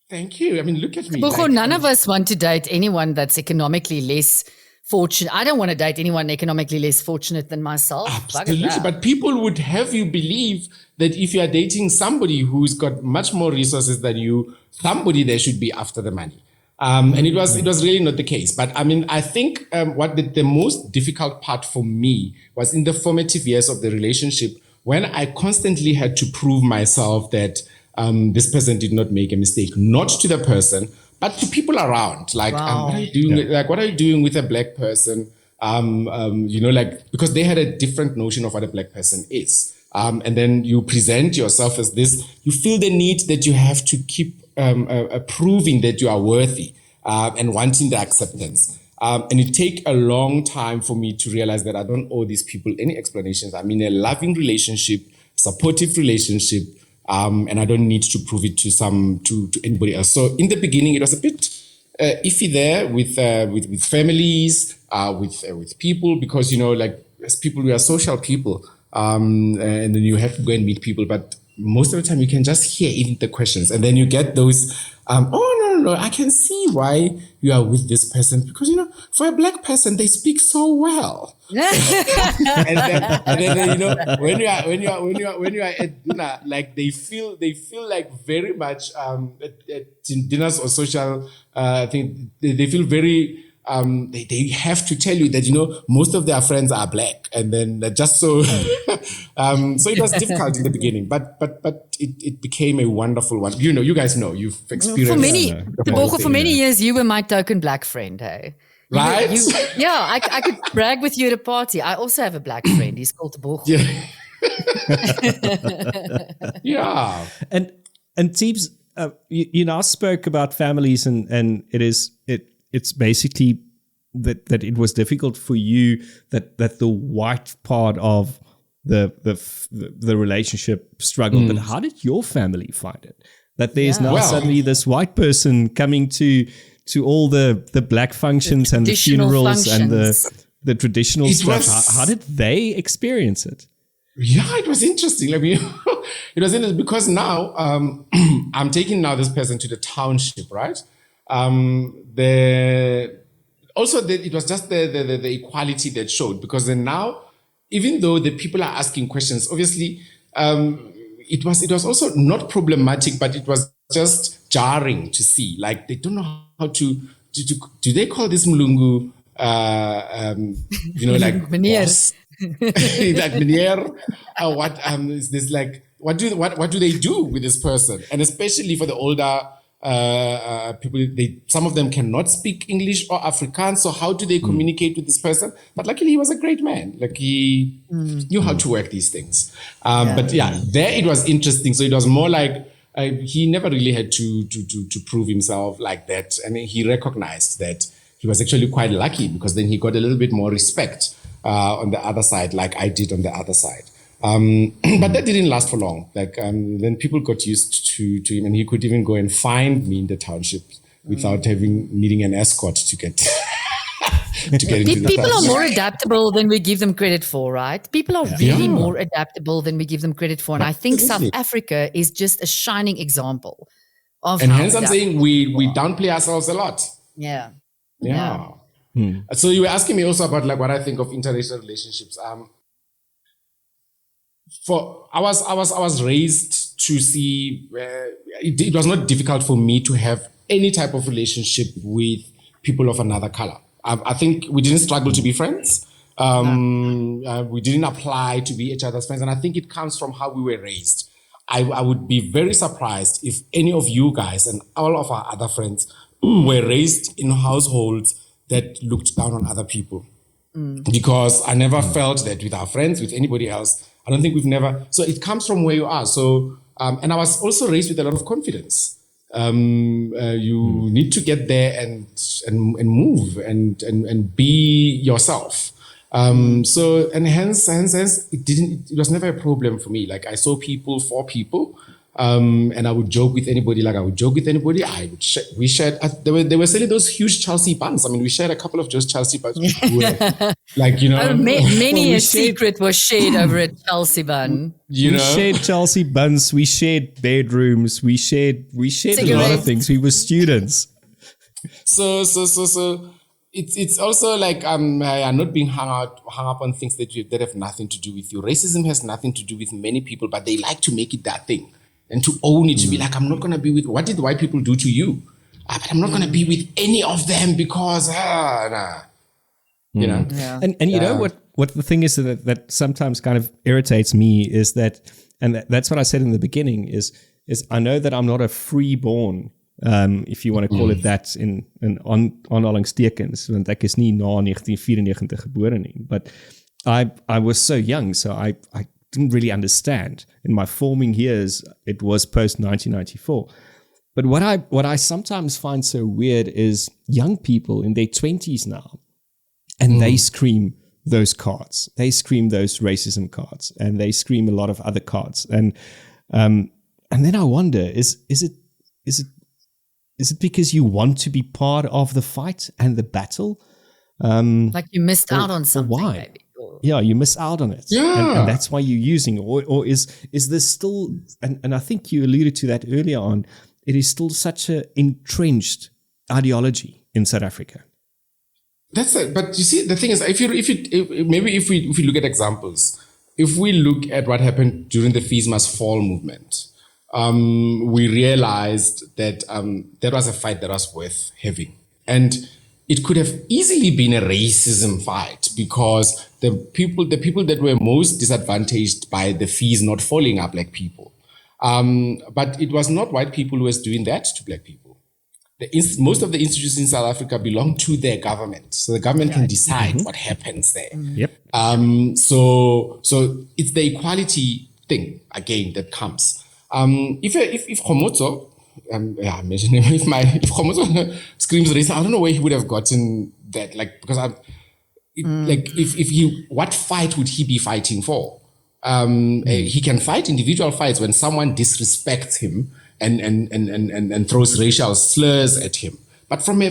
Thank you. I mean, look at me. None of us want to date anyone that's economically less fortunate. I don't want to date anyone economically less fortunate than myself. Absolutely. But people would have you believe that if you are dating somebody who's got much more resources than you, somebody there should be after the money. And it was really not the case. But I mean, I think what the most difficult part for me was in the formative years of the relationship, when I constantly had to prove myself that this person did not make a mistake, not to the person, but to people around. Like, what are you doing? Like, what are you doing with a black person? Because they had a different notion of what a black person is. And then you present yourself as this. You feel the need that you have to keep proving that you are worthy and wanting the acceptance. And it take a long time for me to realize that I don't owe these people any explanations. I'm in a loving relationship, supportive relationship, and I don't need to prove it to anybody else. So in the beginning, it was a bit iffy there with families, with people, because as people, we are social people, and then you have to go and meet people. But most of the time, you can just hear even the questions, and then you get those. No, I can see why you are with this person, because for a black person they speak so well. and then when you are at dinner, like they feel like very much at dinners or social. I think they feel very. They have to tell you that most of their friends are black, and then just so so it was difficult in the beginning, but it became a wonderful one. You guys know, you've experienced for many years you were my token black friend, hey? Right? I could brag with you at a party. I also have a black friend. He's called Tebogo. Yeah. And Teebs, you now spoke about families, and it's basically that it was difficult for you that the white part of the relationship struggled. But how did your family find it? That there's now suddenly this white person coming to all the black functions and the funerals and the traditional stuff. How did they experience it? Yeah, it was interesting. It was interesting because now I'm taking now this person to the township, right? It was just the equality that showed, because then now, even though the people are asking questions, obviously, it was also not problematic, but it was just jarring to see. Like, they don't know how to do they call this Mlungu, like boss? Like meneer, what is this, like, what do they do with this person? And especially for the older people, some of them cannot speak English or Afrikaans, so how do they communicate with this person? But luckily, he was a great man. Like, he knew how to work these things. But yeah, there it was interesting. So it was more like he never really had to prove himself like that, and he recognized that he was actually quite lucky, because then he got a little bit more respect on the other side, like I did on the other side. But that didn't last for long. Like, then people got used to him, and he could even go and find me in the township without needing an escort to get into the People are more adaptable than we give them credit for, right? People are really more adaptable than we give them credit for. And I think South Africa is just a shining example of and hence I'm saying we downplay ourselves a lot. Yeah. So you were asking me also about like what I think of interracial relationships. I was raised to see it was not difficult for me to have any type of relationship with people of another color. I think we didn't struggle to be friends. We didn't apply to be each other's friends, and I think it comes from how we were raised. I would be very surprised if any of you guys and all of our other friends were raised in households that looked down on other people. Because I never felt that with our friends, with anybody else. I don't think we've never. So it comes from where you are. So, and I was also raised with a lot of confidence. You need to get there and move and be yourself. So, and hence it was never a problem for me. Like, I saw people for people. And I would joke with anybody. Like, I would joke with anybody. We shared. They were selling those huge Chelsea buns. I mean, we shared a couple of just Chelsea buns. Like, many a secret was shared over a Chelsea bun. We shared Chelsea buns. We shared bedrooms. We shared a lot of things. We were students. So it's also like not being hung up on things that have nothing to do with you. Racism has nothing to do with many people, but they like to make it that thing. And to own it, to be like, I'm not going to be with, what did white people do to you? But I'm not going to be with any of them because, nah. You know? Yeah. And you know what the thing is that sometimes kind of irritates me is that, and that's what I said in the beginning, is I know that I'm not a freeborn, if you want to call it that, in aanhalingstekens, want ek is nie na 1994 gebore nie. But I was so young, so I didn't really understand. In my forming years, it was post 1994. But what I sometimes find so weird is young people in their 20s now, and they scream those cards. They scream those racism cards, and they scream a lot of other cards. And then I wonder, is it because you want to be part of the fight and the battle? Like you missed out on something. Why? Maybe. Yeah, you miss out on it. Yeah. And that's why you're using it. Or is this still, and I think you alluded to that earlier on, it is still such an entrenched ideology in South Africa. That's it. But you see, the thing is, if we look at examples, if we look at what happened during the Fees Must Fall movement, we realized that that was a fight that was worth having. And it could have easily been a racism fight, because the people that were most disadvantaged by the fees not falling are black people. But it was not white people who was doing that to black people. Most of the institutions in South Africa belong to their government. So the government can decide what happens there. Yep. So it's the equality thing, again, that comes. If Khomotso, imagine if Khomotso screams racism, I don't know where he would have gotten that, like, because what fight would he be fighting for? He can fight individual fights when someone disrespects him and throws racial slurs at him. But from a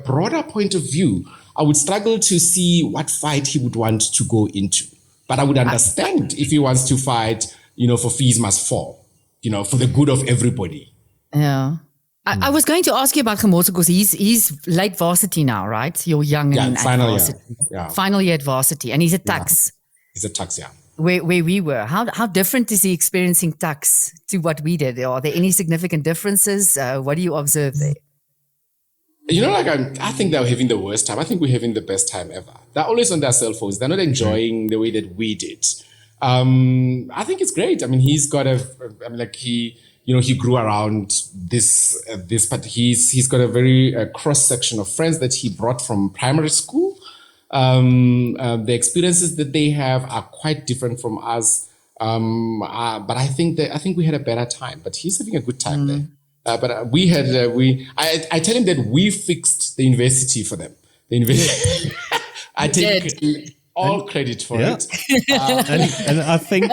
broader point of view, I would struggle to see what fight he would want to go into. But I would understand if he wants to fight, for fees must fall, for the good of everybody. Yeah. I was going to ask you about Gemotso because he's late varsity now, right? You're young and at final varsity. year. Yeah. Final year at varsity. And he's at Tux. He's at Tux, yeah. Where we were. How different is he experiencing Tux to what we did? Are there any significant differences? What do you observe there? I think they're having the worst time. I think we're having the best time ever. They're always on their cell phones. They're not enjoying the way that we did. I think it's great. I mean, he's got he grew around this, but he's got a very cross section of friends that he brought from primary school. The experiences that they have are quite different from us. But I think we had a better time. But he's having a good time there. But I tell him that we fixed the university for them. The university. I take all credit for it. And I think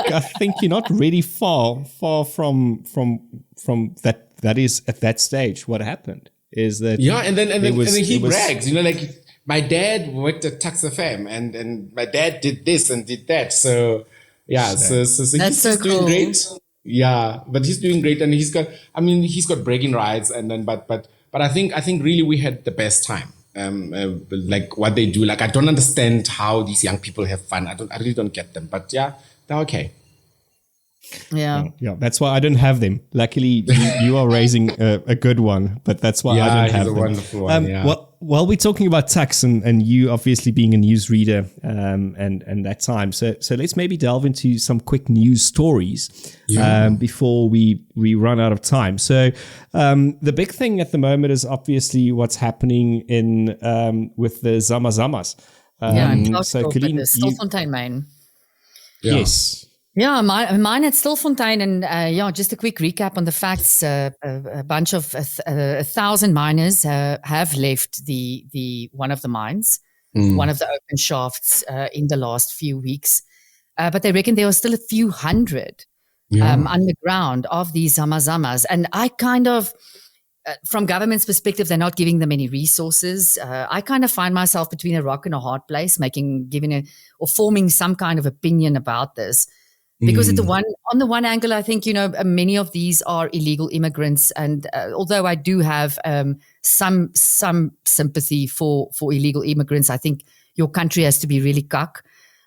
you're not really far from that. That is at that stage. What happened is that and then he brags. My dad worked at TuksFM and my dad did this and did that. So he's doing great. Yeah, but he's doing great, and he's got bragging rights, and then but I think really we had the best time. Like what they do. Like I don't understand how these young people have fun. I really don't get them. But yeah, they're okay. Yeah. That's why I don't have them. Luckily, you are raising a good one, but that's why I don't have them. Wonderful one. While we're talking about Tux and you obviously being a newsreader and that time, so let's maybe delve into some quick news stories before we run out of time. So the big thing at the moment is obviously what's happening in with the Zamazamas. So Colene, the Stilfontein mine. Yes. Yeah, mine at Stilfontein, and just a quick recap on the facts. A bunch of 1,000 miners have left the one of the mines, one of the open shafts in the last few weeks, but they reckon there are still a few hundred underground of these Zamazamas, and I kind of. From government's perspective, they're not giving them any resources. I kind of find myself between a rock and a hard place, forming some kind of opinion about this. Because on the one angle, I think, many of these are illegal immigrants. And although I do have some sympathy for illegal immigrants, I think your country has to be really cuck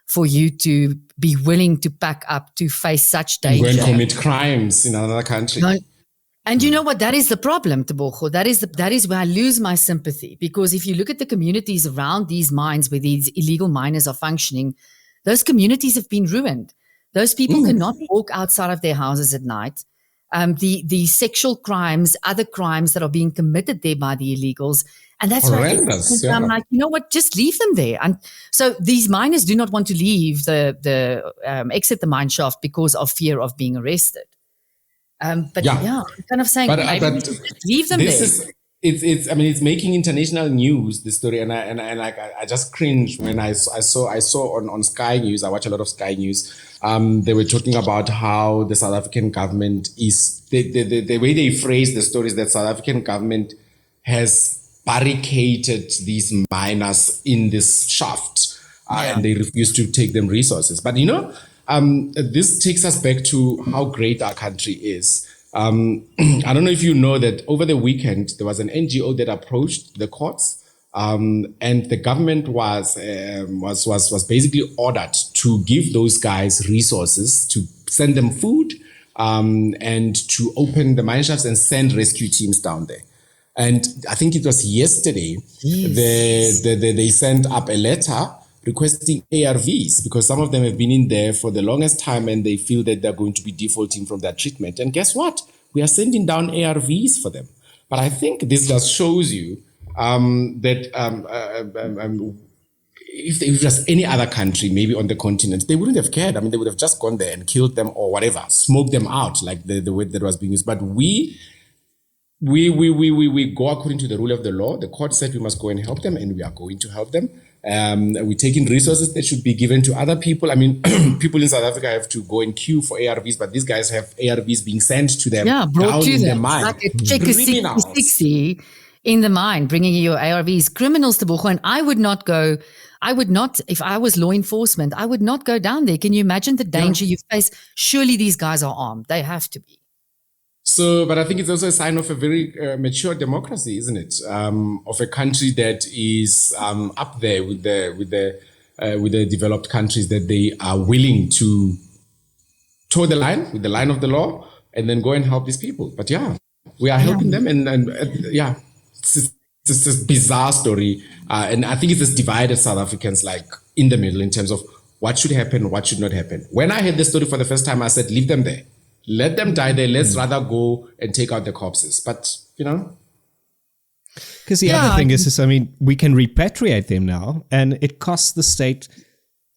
for you to be willing to pack up to face such danger. Go and commit crimes in another country. No, and you know what? That is the problem, Tebogo. That is where I lose my sympathy. Because if you look at the communities around these mines where these illegal miners are functioning, those communities have been ruined. Those people cannot walk outside of their houses at night. The sexual crimes, other crimes that are being committed there by the illegals. And that's why I'm like, you know what, just leave them there. And so these miners do not want to leave exit the mine shaft because of fear of being arrested. I'm kind of saying, maybe just leave them there. It's making international news, this story, and I just cringe when I saw on Sky News. I watch a lot of Sky News. They were talking about how the South African government is the way they phrase the story is that South African government has barricaded these miners in this shaft, and they refuse to take them resources. But this takes us back to how great our country is. I don't know if you know that over the weekend there was an NGO that approached the courts, and the government was basically ordered to give those guys resources, to send them food, and to open the mine shafts and send rescue teams down there. And I think it was yesterday they sent up a letter requesting ARVs because some of them have been in there for the longest time and they feel that they're going to be defaulting from that treatment. And guess what? We are sending down ARVs for them. But I think this just shows you that if it was any other country, maybe on the continent, they wouldn't have cared. I mean, they would have just gone there and killed them or whatever, smoked them out like the way that was being used. But we we go according to the rule of the law. The court said we must go and help them, and we are going to help them. We take in resources that should be given to other people. I mean, people in South Africa have to go and queue for ARVs, but these guys have ARVs being sent to them. Yeah, brought to in them. their mind. Like a check is 60 in the mind, bringing you your ARVs. Criminals, Tebogo, and I would not, if I was law enforcement, I would not go down there. Can you imagine the danger you face? Surely these guys are armed. They have to be. So, but I think it's also a sign of a very mature democracy, isn't it? Of a country that is up there with the developed countries, that they are willing to toe the line with the line of the law and then go and help these people. But yeah, we are helping them, and it's this bizarre story, and I think it's this divided South Africans like in the middle in terms of what should happen, what should not happen. When I heard this story for the first time, I said, leave them there. Let them die there. Let's rather go and take out the corpses. But, Because the other thing is, I mean, we can repatriate them now, and it costs the state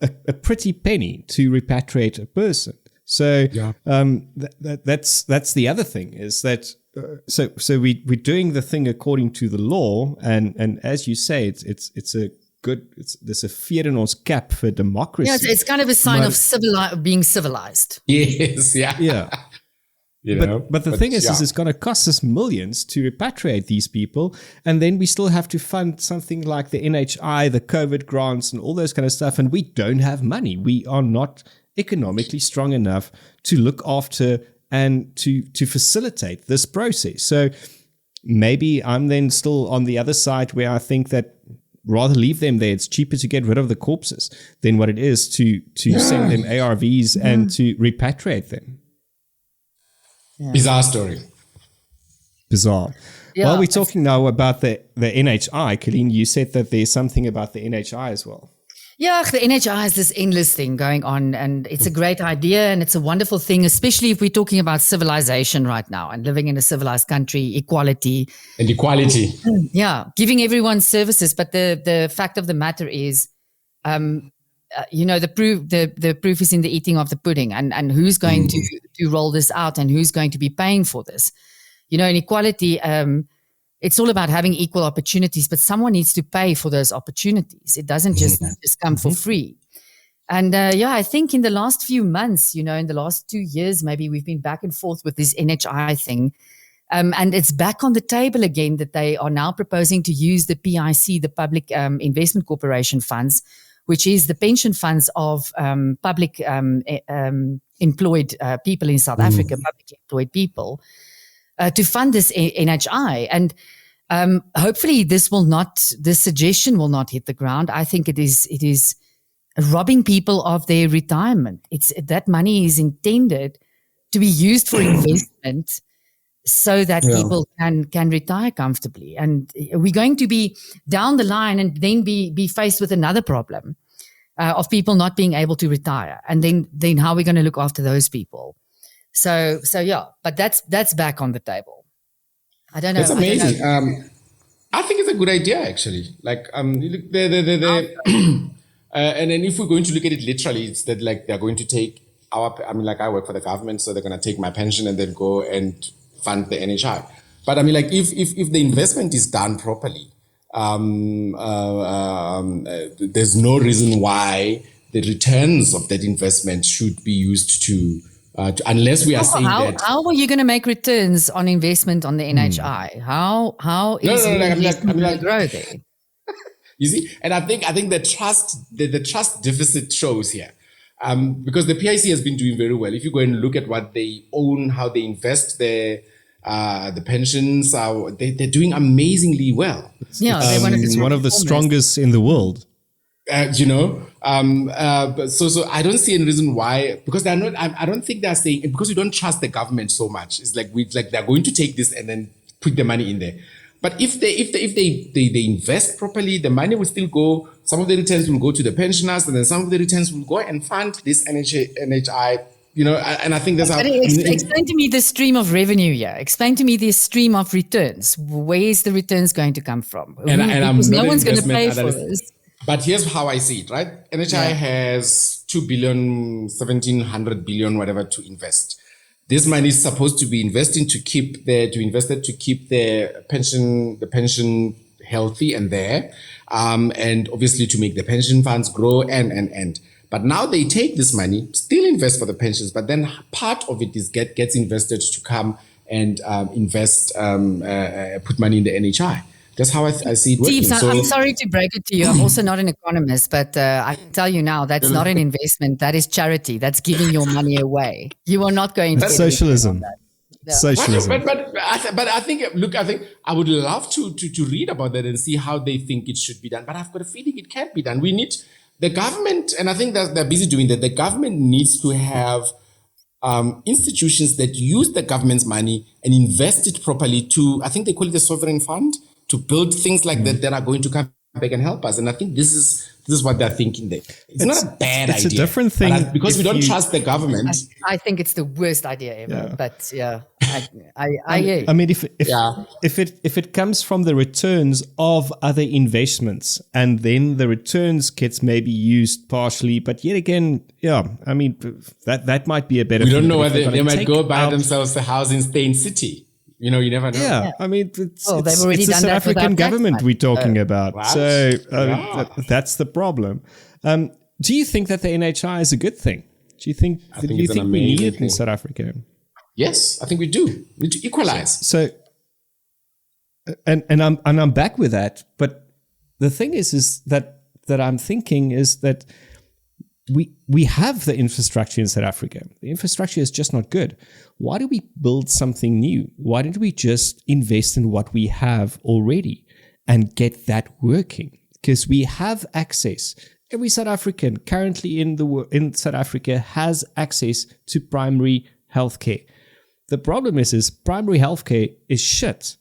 a pretty penny to repatriate a person. So that's the other thing, is that so we're doing the thing according to the law, and as you say, it's a good, there's a fear in ons cap for democracy. Yeah, it's kind of a sign of being civilized. Yes, yeah. But the thing is it's going to cost us millions to repatriate these people, and then we still have to fund something like the NHI, the COVID grants, and all those kind of stuff, and we don't have money. We are not economically strong enough to look after and to facilitate this process. So maybe I'm then still on the other side, where I think that rather leave them there. It's cheaper to get rid of the corpses than what it is to send them ARVs and to repatriate them. Yeah. Bizarre story. Bizarre. Yeah, While we're talking now about the NHI, Colene, you said that there's something about the NHI as well. Yeah, the NHI is this endless thing going on, and it's a great idea and it's a wonderful thing, especially if we're talking about civilization right now and living in a civilized country, equality. And equality. Yeah, giving everyone services. But the fact of the matter is, the proof is in the eating of the pudding, and who's going to roll this out, and who's going to be paying for this. In equality, it's all about having equal opportunities, but someone needs to pay for those opportunities. It doesn't just come for free. And I think in the last few months, in the last 2 years, maybe we've been back and forth with this NHI thing. And it's back on the table again, that they are now proposing to use the PIC, the Public Investment Corporation funds, which is the pension funds of public employed people in South Africa, publicly employed people, to fund this NHI. And hopefully this suggestion will not hit the ground. I think it is robbing people of their retirement. That money is intended to be used for investment so that people can retire comfortably. And we're going to be down the line and then be faced with another problem of people not being able to retire. And then how are we going to look after those people? So but that's back on the table. I don't know. That's amazing. I think it's a good idea, actually. Like, and then if we're going to look at it literally, it's that like they're going to take I work for the government, so they're going to take my pension and then go and fund the NHI. But if the investment is done properly, there's no reason why the returns of that investment should be used to unless we are saying that. How are you going to make returns on investment on the NHI? How is it going to grow there? You see, and I think the trust deficit shows here, because the PIC has been doing very well. If you go and look at what they own, how they invest the pensions, they're doing amazingly well. Yeah, they're one of the strongest in the world. So I don't see any reason why, because they're not. I don't think they're saying, because we don't trust the government so much. It's like they're going to take this and then put the money in there. But if they invest properly, the money will still go. Some of the returns will go to the pensioners, and then some of the returns will go and fund this NHI. And I think that's how. Explain to me the stream of revenue here. Explain to me the stream of returns. Where is the returns going to come from? Because no one's going to pay for this. But here's how I see it, right? NHI has 2 billion, 1,700 billion, whatever, to invest. this money is supposed to be invested to keep the pension healthy and there, and obviously to make the pension funds grow and. But now they take this money, still invest for the pensions, but then part of it is gets invested to come and invest, put money in the NHI. That's how I see it working. Steve, I'm sorry to break it to you. I'm also not an economist, but I can tell you now that's not an investment. That is charity. That's giving your money away. You are not going to That's socialism. Yeah. Socialism. But I think, look, I think I would love to read about that and see how they think it should be done. But I've got a feeling it can't be done. We need the government, and I think that they're busy doing that. The government needs to have institutions that use the government's money and invest it properly to, I think they call it the sovereign fund, to build things like that are going to come back and help us. And I think this is what they're thinking there. It's not a bad idea. It's a different thing. Because we don't trust the government. I think it's the worst idea ever. Yeah. But yeah, I hear. I mean, if it comes from the returns of other investments, and then the returns gets maybe used partially, but yet again, I mean, that might be a better. We don't know whether they might go buy themselves a house in Stain City. You know, you never know. Yeah, I mean, it's already the done South that African government we're talking about. Right. So that's the problem. Do you think that the NHI is a good thing? Do you think it's an we need it amazing in South Africa? Yes, I think we do. We need to equalize. So, and I'm back with that. But the thing is that I'm thinking is that we have the infrastructure in South Africa. The infrastructure is just not good. Why do we build something new? Why don't we just invest in what we have already and get that working? Because we have access. Every South African currently in South Africa has access to primary healthcare. The problem is primary healthcare is shit.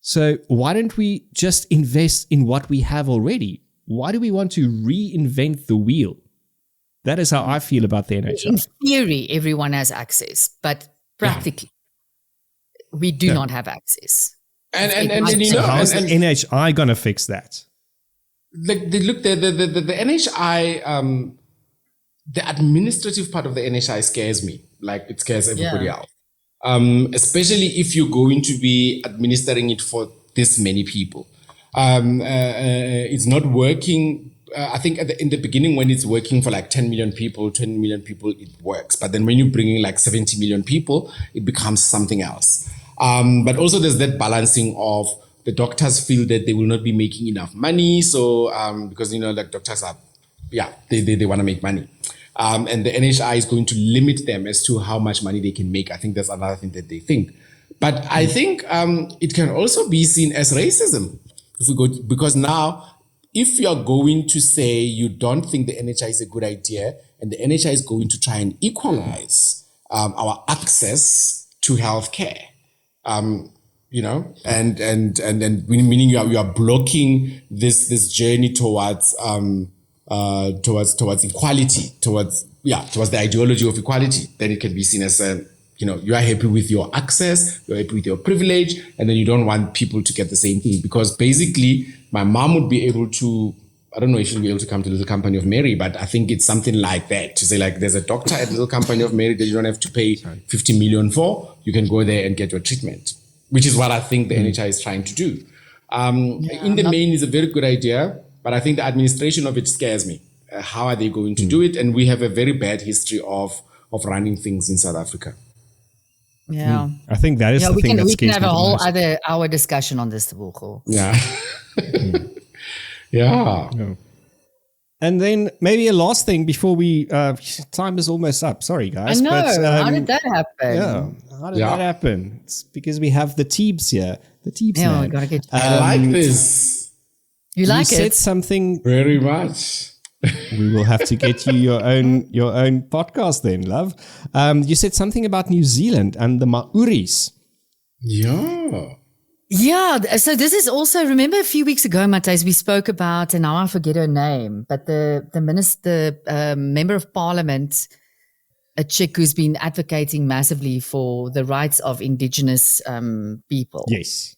So why don't we just invest in what we have already? Why do we want to reinvent the wheel? That is how I feel about the NHI. In theory, everyone has access, but practically, we do not have access. And So how's the NHI going to fix that? The NHI, the administrative part of the NHI scares me, like it scares everybody else. Especially if you're going to be administering it for this many people. It's not working. I think in the beginning, when it's working for like 10 million people, 20 million people, it works. But then when you bring in like 70 million people, it becomes something else. But also there's that balancing of the doctors feel that they will not be making enough money. So, because, like doctors are, they want to make money. And the NHI is going to limit them as to how much money they can make. I think that's another thing that they think. But I think it can also be seen as racism. Because now, if you're going to say you don't think the NHI is a good idea, and the NHI is going to try and equalize our access to healthcare, and meaning you are blocking this journey towards equality, towards the ideology of equality, then it can be seen as you are happy with your access, you're happy with your privilege, and then you don't want people to get the same thing. Because basically, my mom would be able to, I don't know if she'll be able to come to Little Company of Mary, but I think it's something like that. To say like, there's a doctor at Little Company of Mary that you don't have to pay 50 million for. You can go there and get your treatment, which is what I think the NHI is trying to do. In the main, it's a very good idea, but I think the administration of it scares me. How are they going to do it? And we have a very bad history of running things in South Africa. Yeah. I think that is the thing that scares me. We can have a whole other hour discussion on this, Tebogo. Yeah. Yeah. And then maybe a last thing before we, time is almost up. Sorry, guys. I know. But, how did that happen? Yeah. How did that happen? It's because we have the Teebs here. The Teebs man. I gotta get. I like this. You like you it? said something very much. We will have to get you your own podcast then, love. You said something about New Zealand and the Maoris. Yeah. Yeah. So this is also, remember a few weeks ago, Matthys, we spoke about, and now I forget her name, but the minister, member of parliament, a chick who's been advocating massively for the rights of indigenous people. Yes.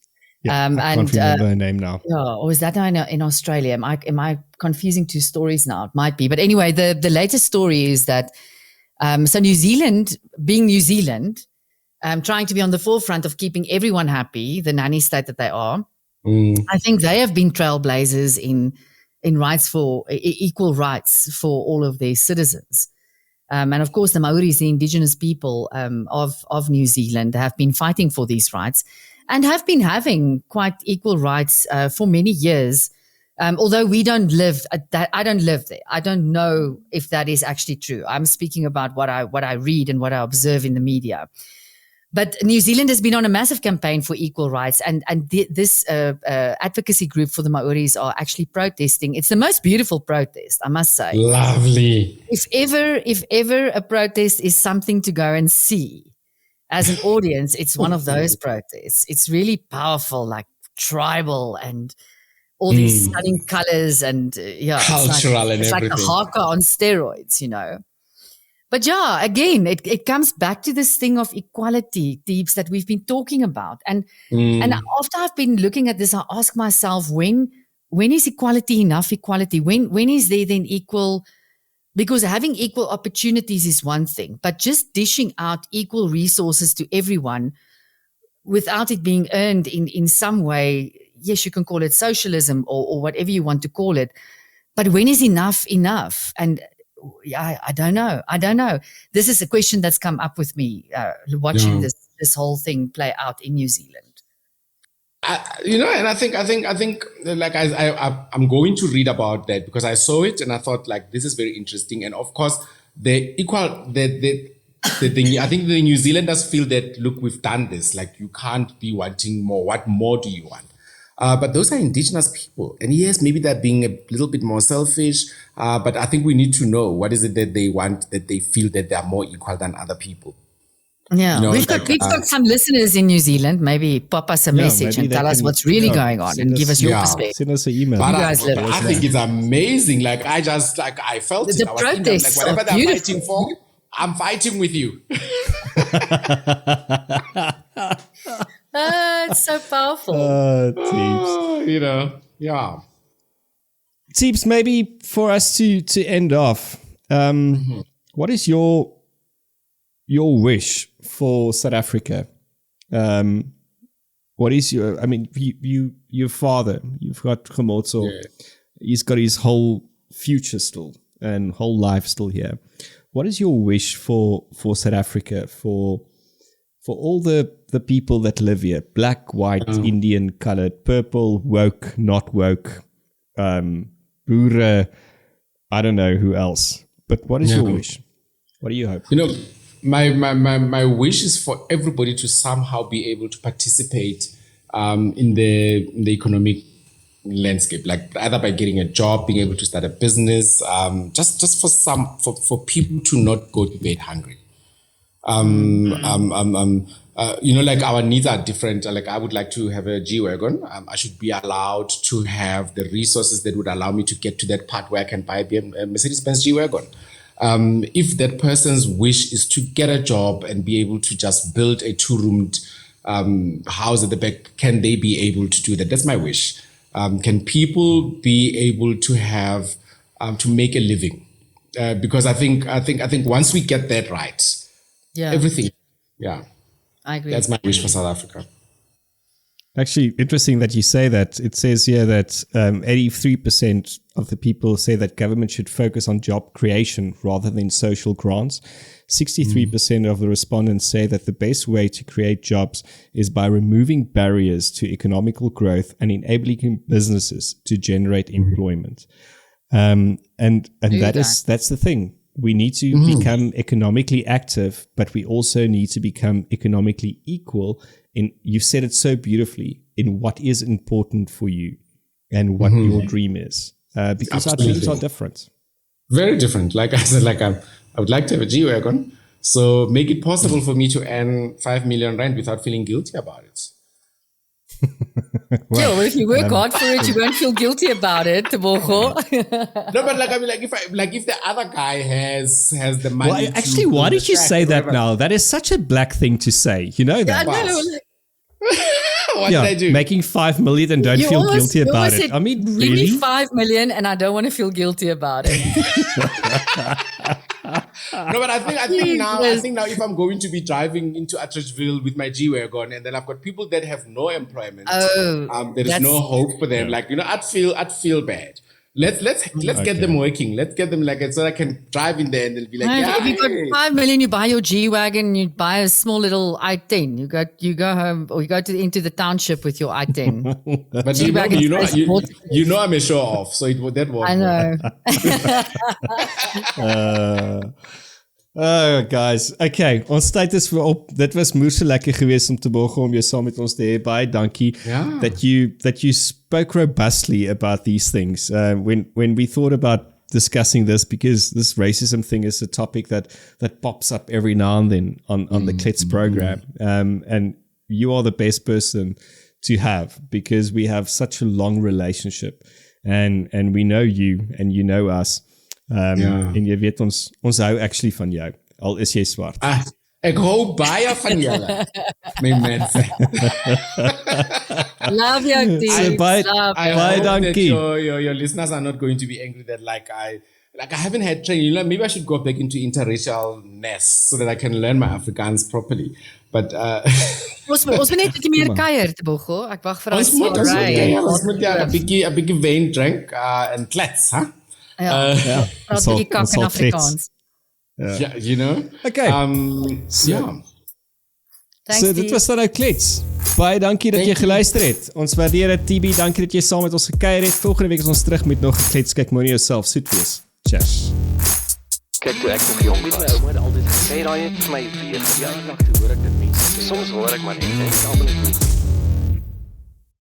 Yeah, I can't remember her name now. Yeah, or is that now in Australia? Am I confusing two stories now? It might be. But anyway, the latest story is that So New Zealand, being New Zealand, trying to be on the forefront of keeping everyone happy, the nanny state that they are, I think they have been trailblazers in rights for equal rights for all of their citizens. And of course, the Maoris, the indigenous people of New Zealand, have been fighting for these rights and have been having quite equal rights for many years. Although we don't live I don't live there. I don't know if that is actually true. I'm speaking about what I read and what I observe in the media. But New Zealand has been on a massive campaign for equal rights, and this advocacy group for the Maoris are actually protesting. It's the most beautiful protest, I must say. Lovely. If ever a protest is something to go and see as an audience, it's one of those protests. It's really powerful, like tribal and all these stunning colors and cultural it's like the haka on steroids, you know. But yeah, again, it comes back to this thing of equality, Teeps, that we've been talking about. And after I've been looking at this, I ask myself, when is equality enough equality? When is there then equal? Because having equal opportunities is one thing, but just dishing out equal resources to everyone without it being earned in some way, yes, you can call it socialism or whatever you want to call it. But when is enough? And I don't know. This is a question that's come up with me watching this whole thing play out in New Zealand. And I think like I'm going to read about that because I saw it and I thought like this is very interesting. And of course, I think the New Zealanders feel that, look, we've done this. Like, you can't be wanting more. What more do you want? But those are indigenous people. And yes, maybe they're being a little bit more selfish. But I think we need to know what is it that they want, that they feel that they are more equal than other people. Yeah, we've got some listeners in New Zealand. Maybe pop us a message and tell us what's really going on and give us your perspective. Send us an email. But I think it's amazing. Like, I felt it. The protests like, whatever they're beautiful. fighting for, I'm fighting with you. It's so powerful. Teeps. Yeah. Teeps, maybe for us to end off, what is your wish for South Africa? What is your father, you've got Gemotso, he's got his whole future still and whole life still here. What is your wish for South Africa, for all the people that live here, black, white, Indian, colored, purple, woke, not woke, Boere, I don't know who else, but what is your wish? What do you hope? My wish is for everybody to somehow be able to participate in the economic landscape, like either by getting a job, being able to start a business, just for people to not go to bed hungry. Like our needs are different. Like, I would like to have a G-Wagon. I should be allowed to have the resources that would allow me to get to that part where I can buy a Mercedes-Benz G-Wagon. If that person's wish is to get a job and be able to just build a 2-roomed house at the back, can they be able to do that? That's my wish. Can people be able to have to make a living? Because I think once we get that right, everything. Yeah, I agree. That's my wish for South Africa. Actually, interesting that you say that. It says here that 83% of the people say that government should focus on job creation rather than social grants. 63% of the respondents say that the best way to create jobs is by removing barriers to economical growth and enabling businesses to generate employment. And that's the thing. We need to become economically active, but we also need to become economically equal. You've said it so beautifully, in what is important for you and what your dream is. Because our dreams are different. Very different. Like I said, I would like to have a G-Wagon. So make it possible for me to earn 5 million rand without feeling guilty about it. Well, if you work hard for it, you won't feel guilty about it, Tebogo. No, but if the other guy has the money. Well, actually, why did you say that now? That is such a black thing to say. You know that. What did I do? Making 5 million and don't feel guilty about it. I mean, really? Give me 5 million and I don't want to feel guilty about it. No, but I think now if I'm going to be driving into Atteridgeville with my G-Wagon and then I've got people that have no employment, there is no hope for them. Like, I'd feel bad. Let's get them working. Let's get them so I can drive in there and they'll be like, if you got 5 million, you buy your G-Wagon, you buy a small little i10. You go home or you go into the township with your i10. But you know I'm a show off, so that won't. I know. Guys, okay, ons tyd is weer op. Dit was moeë lekker geweest om Tebogo om jou saam met ons te hê. Baie dankie that you spoke robustly about these things. When we thought about discussing this, because this racism thing is a topic that pops up every now and then on the KLETS program. And you are the best person to have, because we have such a long relationship and we know you and you know us. En jy weet ons hou actually van jou, al is jy swart. Ek hou baie van julle, my mense. Love you, dude. So baie dankie. Your listeners are not going to be angry that I haven't had training. Maybe I should go back into interracialness so that I can learn my Afrikaans properly. But ons moet net 'n bietjie meer kuier, Tebogo. Ek wag vir ons moet 'n bietjie wyn drink en klets, hè? Ja, praat 'n bietjie kak in Afrikaans. Yeah, Okay. So dit was dan nou KLETS. Baie dankie dat jy geluister het. Ons waardeer dit, TB. Dankie dat jy saam met ons gekuier het. Volgende week is ons terug met nog 'n KLETS. Kyk mooi jouself soet wees. Cheers. Kyk, toe ek nog jong was, my ouma het altyd gesê, raai het vir my weer verjaardag, toe hoor ek dit mense. Soms hoor ek maar net, almal net